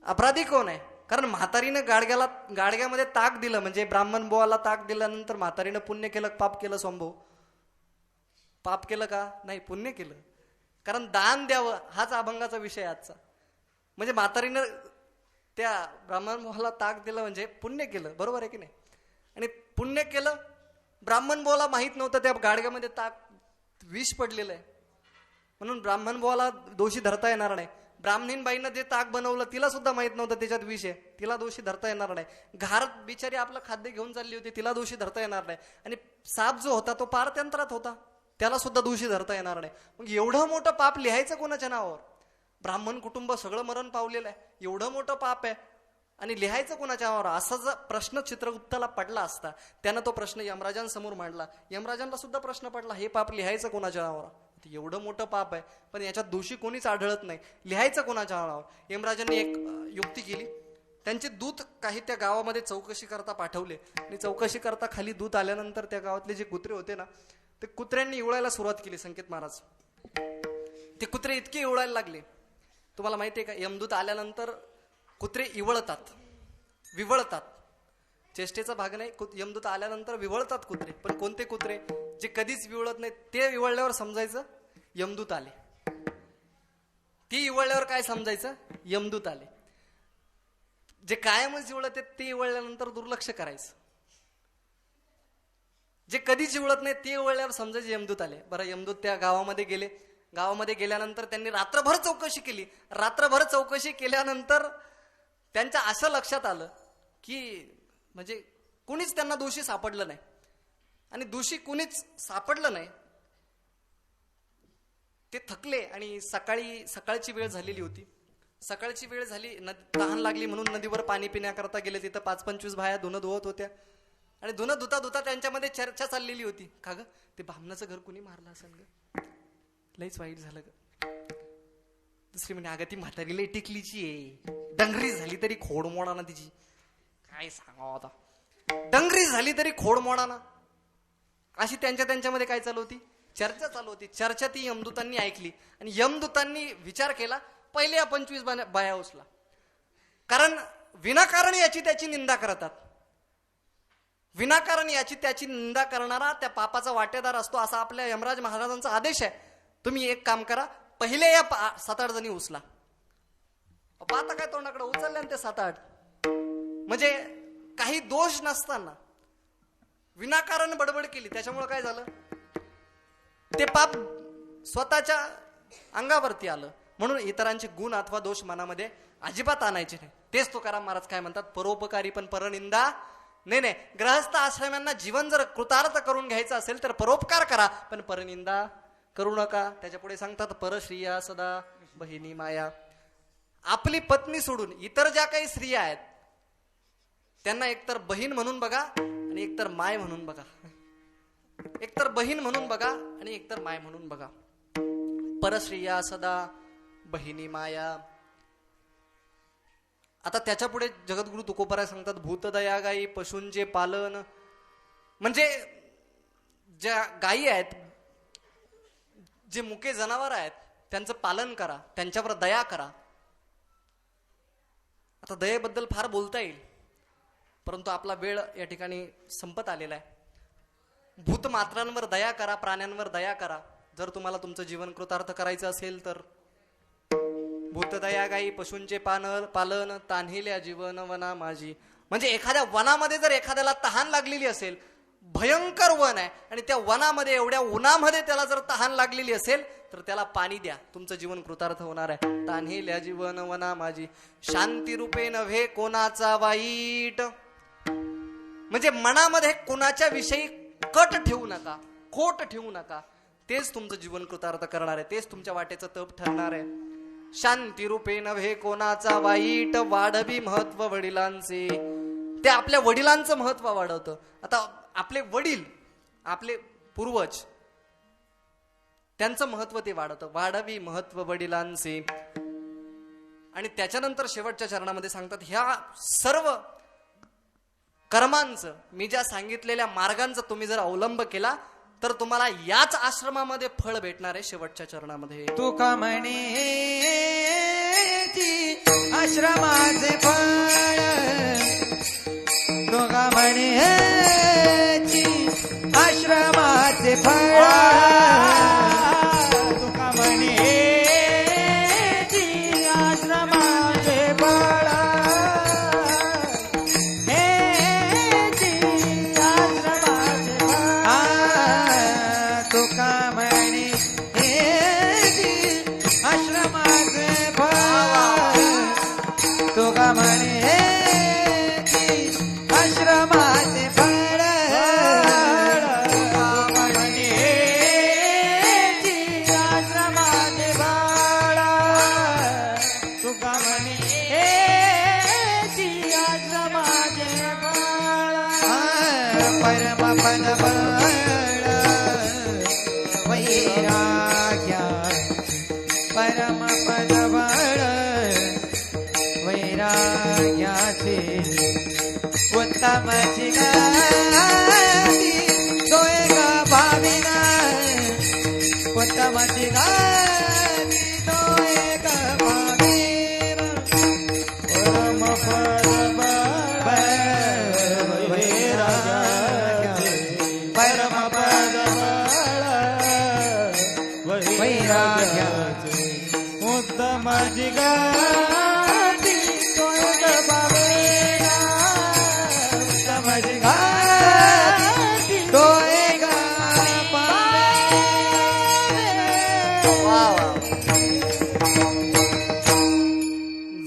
अपराधी कोण आहे? कारण म्हातारीनं गाडग्यामध्ये ताक दिलं, म्हणजे ब्राह्मण बुवाला ताक दिल्यानंतर म्हातारीनं पुण्य केलं, पाप केलं? संभव पाप केलं का? नाही, पुण्य केलं. कारण दान द्यावं हाच अभंगाचा विषय आजचा. म्हणजे म्हातारीनं त्या ब्राह्मण बुवाला ताक दिलं म्हणजे पुण्य केलं, बरोबर आहे की नाही? आणि पुण्य केलं. ब्राह्मण बुवाला माहित नव्हतं त्या गाडग्यामध्ये ताक विष पडलेलं आहे, म्हणून ब्राह्मण बुवाला दोषी धरता येणार नाही. ब्राह्मणीन बाईनं जे ताक बनवलं तिला सुद्धा माहित नव्हतं त्याच्यात विष आहे, तिला दोषी धरता येणार नाही. घरात बिचारी आपलं खाद्य घेऊन चालली होती, तिला दोषी धरता येणार नाही. आणि साप जो होता तो पारतंत्रात होता, त्याला सुद्धा दोषी धरता येणार नाही. मग एवढं मोठं पाप लिहायचं कोणाच्या नावावर? ब्राह्मण कुटुंब सगळं मरण पावलेलं आहे, एवढं मोठं पाप आहे आणि लिहायचं कोणाच्या नावावर? असा जर प्रश्न चित्रगुप्ताला पडला असता, त्यानं तो प्रश्न यमराजांसमोर मांडला. यमराजांना सुद्धा प्रश्न पडला, हे पाप लिहायचं कोणाच्या नावावर? एवढं मोठं पाप आहे पण याच्यात दोषी कोणीच आढळत नाही, लिहायचं कोणाच्या नावावर? यमराजांनी एक युक्ती केली. त्यांचे दूत काही त्या गावामध्ये चौकशी करता पाठवले आणि चौकशी करता खाली दूत आल्यानंतर त्या गावातले जे कुत्रे होते ना, ते कुत्र्यांनी इवळायला सुरुवात केली. संकेत महाराज, ते कुत्रे इतके इवळायला लागले. तुम्हाला माहिती आहे का, यमदूत आल्यानंतर कुत्रे इवळतात, विवळतात. चेष्टेचा भाग नाही, यमदूत आल्यानंतर विवळतात कुत्रे. पण कोणते कुत्रे? जे कधीच विवळत नाही. ते विवळल्यावर समजायचं यमदूत आले. ती इवळल्यावर काय समजायचं? यमदूत आले. जे कायमच इवळत आहेत ते इवळल्यानंतर दुर्लक्ष करायचं. जे कधीच इवळत नाही ते इवळल्यावर समजायचं यमदूत आले. बरं, यमदूत त्या गावामध्ये गेले. गावामध्ये गेल्यानंतर त्यांनी रात्रभर चौकशी केली. रात्रभर चौकशी केल्यानंतर त्यांच्या असं लक्षात आलं की म्हणजे कुणीच त्यांना दोषी सापडलं नाही. आणि दोषी कुणीच सापडलं नाही. ते थकले आणि सकाळची वेळ झालेली होती. सकाळची वेळ झाली, तहान लागली म्हणून नदीवर पाणी पिण्याकरता गेले. तिथं 5-25 बाया धुणं धुवत होत्या आणि धुणं धुता धुता त्यांच्यामध्ये चर्चा चाललेली होती. का ग, ते बामणाचं घर कुणी मारलं असेल ग, लईच वाईट झालं ग. दुसरी म्हणे, अगं ती म्हातारी लई टिकलीची आहे, डंगरी झाली तरी खोड मोडा ना तिची. काय सांगावं आता, डंगरी झाली तरी खोड मोडा ना. अशी त्यांच्यामध्ये काय चालू होती? चर्चा चालू होती. चर्चा ती यमदूतांनी ऐकली आणि यमदूतांनी विचार केला, पहिले या 25 बाया उचला. कारण विनाकारण याची त्याची निंदा करतात. विनाकारण याची त्याची निंदा करणारा त्या पापाचा वाटेदार असतो, असा आपल्या यमराज महाराजांचा आदेश आहे. तुम्ही एक काम करा, पहिले या 7-8 जणी उचला. आता काय तोंडाकडे उचलल्या ते 7-8, म्हणजे काही दोष नसताना विनाकारण बडबड केली. त्याच्यामुळे काय झालं, ते पाप स्वतःच्या अंगावरती आलं. म्हणून इतरांचे गुण अथवा दोष मनामध्ये अजिबात आणायचे नाही. तेच तुकाराम महाराज काय म्हणतात, परोपकारी पण परनिंदा नाही. ग्रहस्थ आश्रमांना जीवन जर कृतार्थ करून घ्यायचं असेल तर परोपकार करा, पण परनिंदा करू नका. त्याच्या पुढे सांगतात, परश्रिया सदा बहिणी माया. आपली पत्नी सोडून इतर ज्या काही स्त्रिया आहेत त्यांना एकतर बहीण म्हणून बघा आणि एकतर माय म्हणून बघा. एकतर बहीण म्हणून बघा आणि एकतर माय म्हणून बघा. परश्रिया सदा बहिणी माया. आता त्याच्या पुढे जगद्गुरु तुकोबराय सांगतात, भूतदया गायी पशूंचे पालन. म्हणजे ज्या गायी आहेत, जे मुके जनावर आहेत, त्यांचं पालन करा, त्यांच्यावर दया करा. आता दयेबद्दल फार बोलता येईल, परंतु आपला वेळ या ठिकाणी संपत आलेला आहे. भूतमात्रांवर दया करा, प्राण्यांवर दया करा. जर तुम्हाला तुमचं जीवन कृतार्थ करायचं असेल तर भूतदया गाई पशूंचे पालन तान्हिल्या जीवन वना माझी. म्हणजे एखाद्या वनामध्ये जर एखाद्याला तहान लागलेली असेल, भयंकर वन आहे आणि त्या वनामध्ये एवढ्या उन्हामध्ये त्याला जर तहान लागलेली असेल तर त्याला पाणी द्या, तुमचं जीवन कृतार्थ होणार आहे. तान्हिल्या जीवन वना माझी शांती रूपे नव्हे कोणाचा वाईट. म्हणजे मनामध्ये कोणाच्या विषयी कट ठेवू नका, खोट ठेवू नका. तेच तुमचं जीवन कृतार्थ करणार आहे, तेच तुमच्या वाटेचं तप ठरणार आहे. शांती रूपे नव्हे कोणाचा वाईट वाढवी महत्व वडिलांचे. ते आपल्या वडिलांचं महत्व वाढवतं. आता आपले वडील, आपले पूर्वज, त्यांचं महत्व ते वाढवतं. वाढवी महत्व वडिलांचे. आणि त्याच्यानंतर शेवटच्या चरणामध्ये सांगतात, ह्या सर्व कर्मांचं, मी ज्या सांगितलेल्या मार्गांचा तुम्ही जर अवलंब केला तर तुम्हाला याच आश्रमामध्ये फळ भेटणार आहे. शेवटच्या चरणामध्ये तुका म्हणे आश्रमाचे फळ, तुका म्हणे आश्रमाचे फळ, तुका म्हणे आश्रमाचे फळ, तुका म्हणे आश्रमाचे फळ, तुका म्हणे आश्रमाचे फळ, तुका म्हणे आश्रमाचे फळ, तुका म्हणे आश्रमाचे फळ, परमपद फळ वैराग्या, परमपद फळ वैराग्याचे उत्तमची गती तो एक भाविना, उत्तमची गती तो एक भाविना, परमपद फळ वैराग्याचे, परमपद फळ वैराग्याचे उत्तमची गती तो एक भाविना, उत्तमची गती तो एक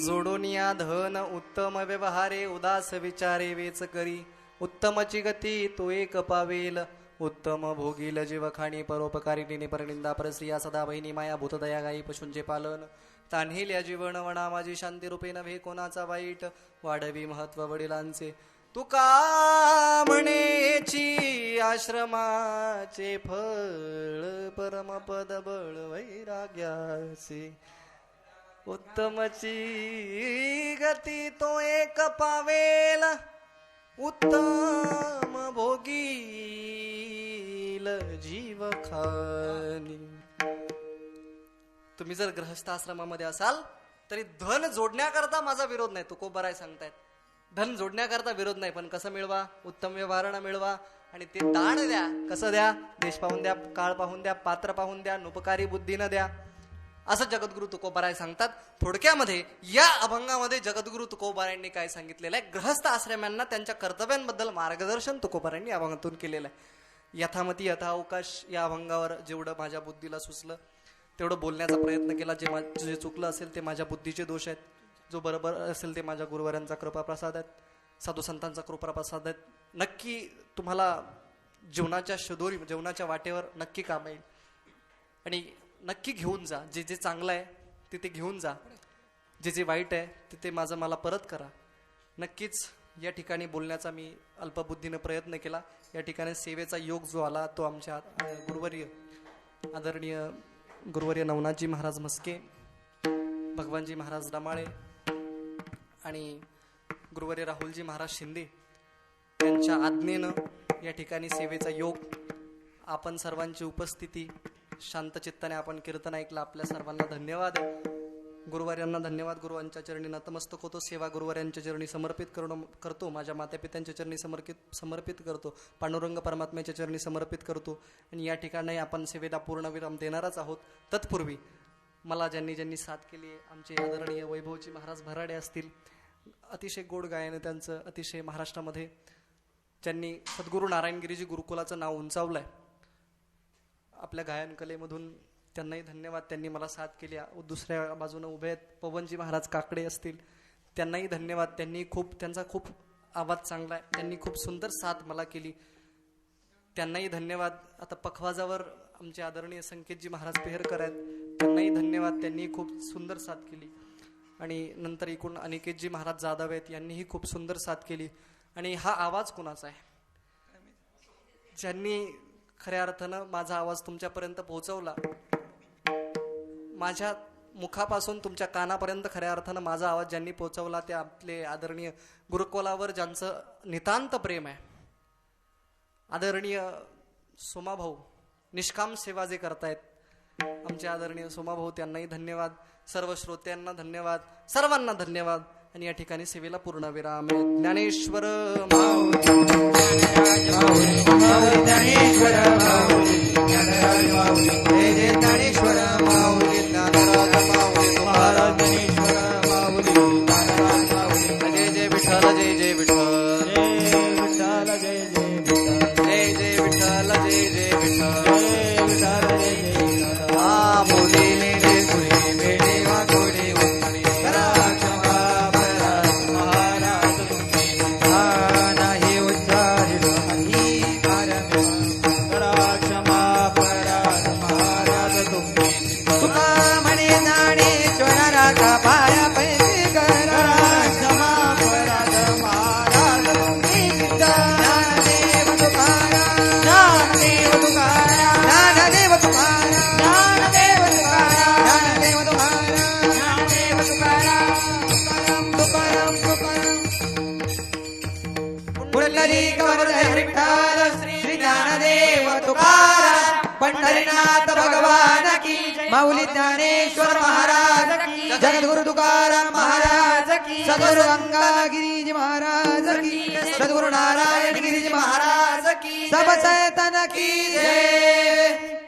जोडून या धन उत्तम व्यवहारे उदास विचारे वेच करी. उत्तमची गती तो एक पावेल उत्तम भोगील जीवखाणी परोपकारिणी परनिंदा परस्त्रिया सदा बहिणी माया भूतदया गाई पशूंचे पालन. तान्हिल्या जीवन वना माझी शांती रूपे नव्हे कोणाचा वाईट वाढवी महत्व वडिलांचे. तुका म्हणेची आश्रमाचे फळ परमपद बळ वैराग्याचे उत्तमची गती तो एक पावेल उत्तम भोगील जीवखानी. तुम्ही जर गृहस्थ आश्रमामध्ये असाल तरी धन जोडण्याकरता माझा विरोध नाही. तुकोबाराय सांगतायत धन जोडण्याकरता विरोध नाही, पण कसं मिळवा? उत्तम व्यवहारानं मिळवा. आणि ते दान द्या. कसं द्या? देश पाहून द्या, काळ पाहून द्या, पात्र पाहून द्या, नुपकारी बुद्धीनं द्या, असं जगद्गुरु तुकोबाराय सांगतात. थोडक्यामध्ये या अभंगामध्ये जगद्गुरु तुकोबारायांनी काय सांगितलेलं आहे? गृहस्थ आश्रम्यांना त्यांच्या कर्तव्यांबद्दल मार्गदर्शन तुकोबारायांनी अभंगातून केलेलं आहे. यथामती यथावकाश या अभंगावर जेवढं माझ्या बुद्धीला सुचलं तेवढं बोलण्याचा प्रयत्न केला. जे चुकलं असेल ते माझ्या बुद्धीचे दोष आहेत, जो बरोबर असेल ते माझ्या गुरुवारांचा कृपाप्रसाद आहेत, साधू संतांचा कृपाप्रसाद आहेत. नक्की तुम्हाला जीवनाच्या शोधोरी, जीवनाच्या वाटेवर नक्की काम येईल. आणि नक्की घेऊन जा. जे जे चांगलं आहे तिथे घेऊन जा, जे जे वाईट आहे तिथे मला परत करा. नक्कीच या ठिकाणी बोलण्याचा मी अल्पबुद्धीनं प्रयत्न केला. या ठिकाणी सेवेचा योग जो आला तो आमच्या गुरुवर्य आदरणीय गुरुवर्य नवनाथजी महाराज म्हस्के, भगवानजी महाराज रमाळे आणि गुरुवर्य राहुलजी महाराज शिंदे यांच्या आज्ञेनं या ठिकाणी सेवेचा योग, आपण सर्वांची उपस्थिती, शांत चित्ताने आपण कीर्तन ऐकलं. आपल्या सर्वांना धन्यवाद. गुरुवार्यांना धन्यवाद. गुरुवांच्या चरणी नतमस्तक होतो. सेवा गुरुवार्यांच्या चरणी समर्पित करतो. माझ्या मातापित्यांच्या चरणी समर्पित करतो. पांडुरंग परमात्म्याच्या चरणी समर्पित करतो. आणि या ठिकाणी आपण सेवेला पूर्णविराम देणारच आहोत. तत्पूर्वी मला ज्यांनी साथ केली आहे, आमचे आदरणीय वैभवजी महाराज भराडे असतील, अतिशय गोड गायन त्यांचं, अतिशय महाराष्ट्रामध्ये ज्यांनी सद्गुरू नारायणगिरीजी गुरुकुलाचं नाव उंचावलं आहे आपल्या गायन कलेमधून, त्यांनाही धन्यवाद. त्यांनी मला साथ केली. दुसऱ्या बाजूनं उभे आहेत पवनजी महाराज काकडे असतील, त्यांनाही धन्यवाद. त्यांचा खूप आवाज चांगला आहे, त्यांनी खूप सुंदर साथ मला केली, त्यांनाही धन्यवाद. आता पखवाजावर आमचे आदरणीय संकेतजी महाराज पेहरकर आहेत, त्यांनाही धन्यवाद. त्यांनी खूप सुंदर साथ केली. आणि नंतर एकूण अनिकेतजी महाराज जाधव आहेत, यांनीही खूप सुंदर साथ केली. आणि हा आवाज कुणाचा आहे? ज्यांनी खऱ्या अर्थानं माझा आवाज तुमच्यापर्यंत पोहोचवला, माझ्या मुखापासून तुमच्या कानापर्यंत खऱ्या अर्थानं माझा आवाज ज्यांनी पोहोचवला, ते आपले आदरणीय गुरुकुलावर ज्यांचं नितांत प्रेम आहे, आदरणीय सोमाभाऊ, निष्काम सेवा जे करतायत आमचे आदरणीय सोमाभाऊ, त्यांनाही धन्यवाद. सर्व श्रोत्यांना धन्यवाद, सर्वांना धन्यवाद. आणि या ठिकाणी सेवेला पूर्ण विराम. ज्ञानेश्वर ज्ञानेश्वर जय जय ज्ञानेश्वर माऊली, ज्ञानराज माऊली तुकाराम, ज्ञानेश्वर माऊली, जय जय विठ्ठल, जय जय विठ्ठल, जय विठ्ठल, जय जय विठ्ठल, जय जय विठ्ठल, जय जय विठ्ठल. विठ्ठल, जय जय विठ्ठल. मुलीने रे तुझे वेडे वाकोडे वंदने, करा क्षमा परात महाराज तुम्ही, नाही उच्चारित अंगीकार करा क्षमा परात महाराज तुम्ही. तुका म्हणे ज्ञानेश्वराचा पाया पैसे करा क्षमा परात महाराज तुम्ही. ज्ञानदेव तुकाराम, ज्ञानदेव तुकाराम, ज्ञानदेव तुकाराम, ज्ञानदेव तुकाराम, ज्ञानदेव तुकाराम, ज्ञानदेव तुकाराम, तुकाराम, तुकाराम, तुकाराम. पुंडलिक वरदे विठ्ठल श्री ज्ञानदेव तुकाराम, पंढरीनाथ भगवान की, माऊली ज्ञानेश्वर महाराज की, जगद्गुरु तुकाराम महाराज की, सद्गुरु गंगागिरीजी महाराज की, सद्गुरु नारायण गिरीजी महाराज की, सब सैतन की जय.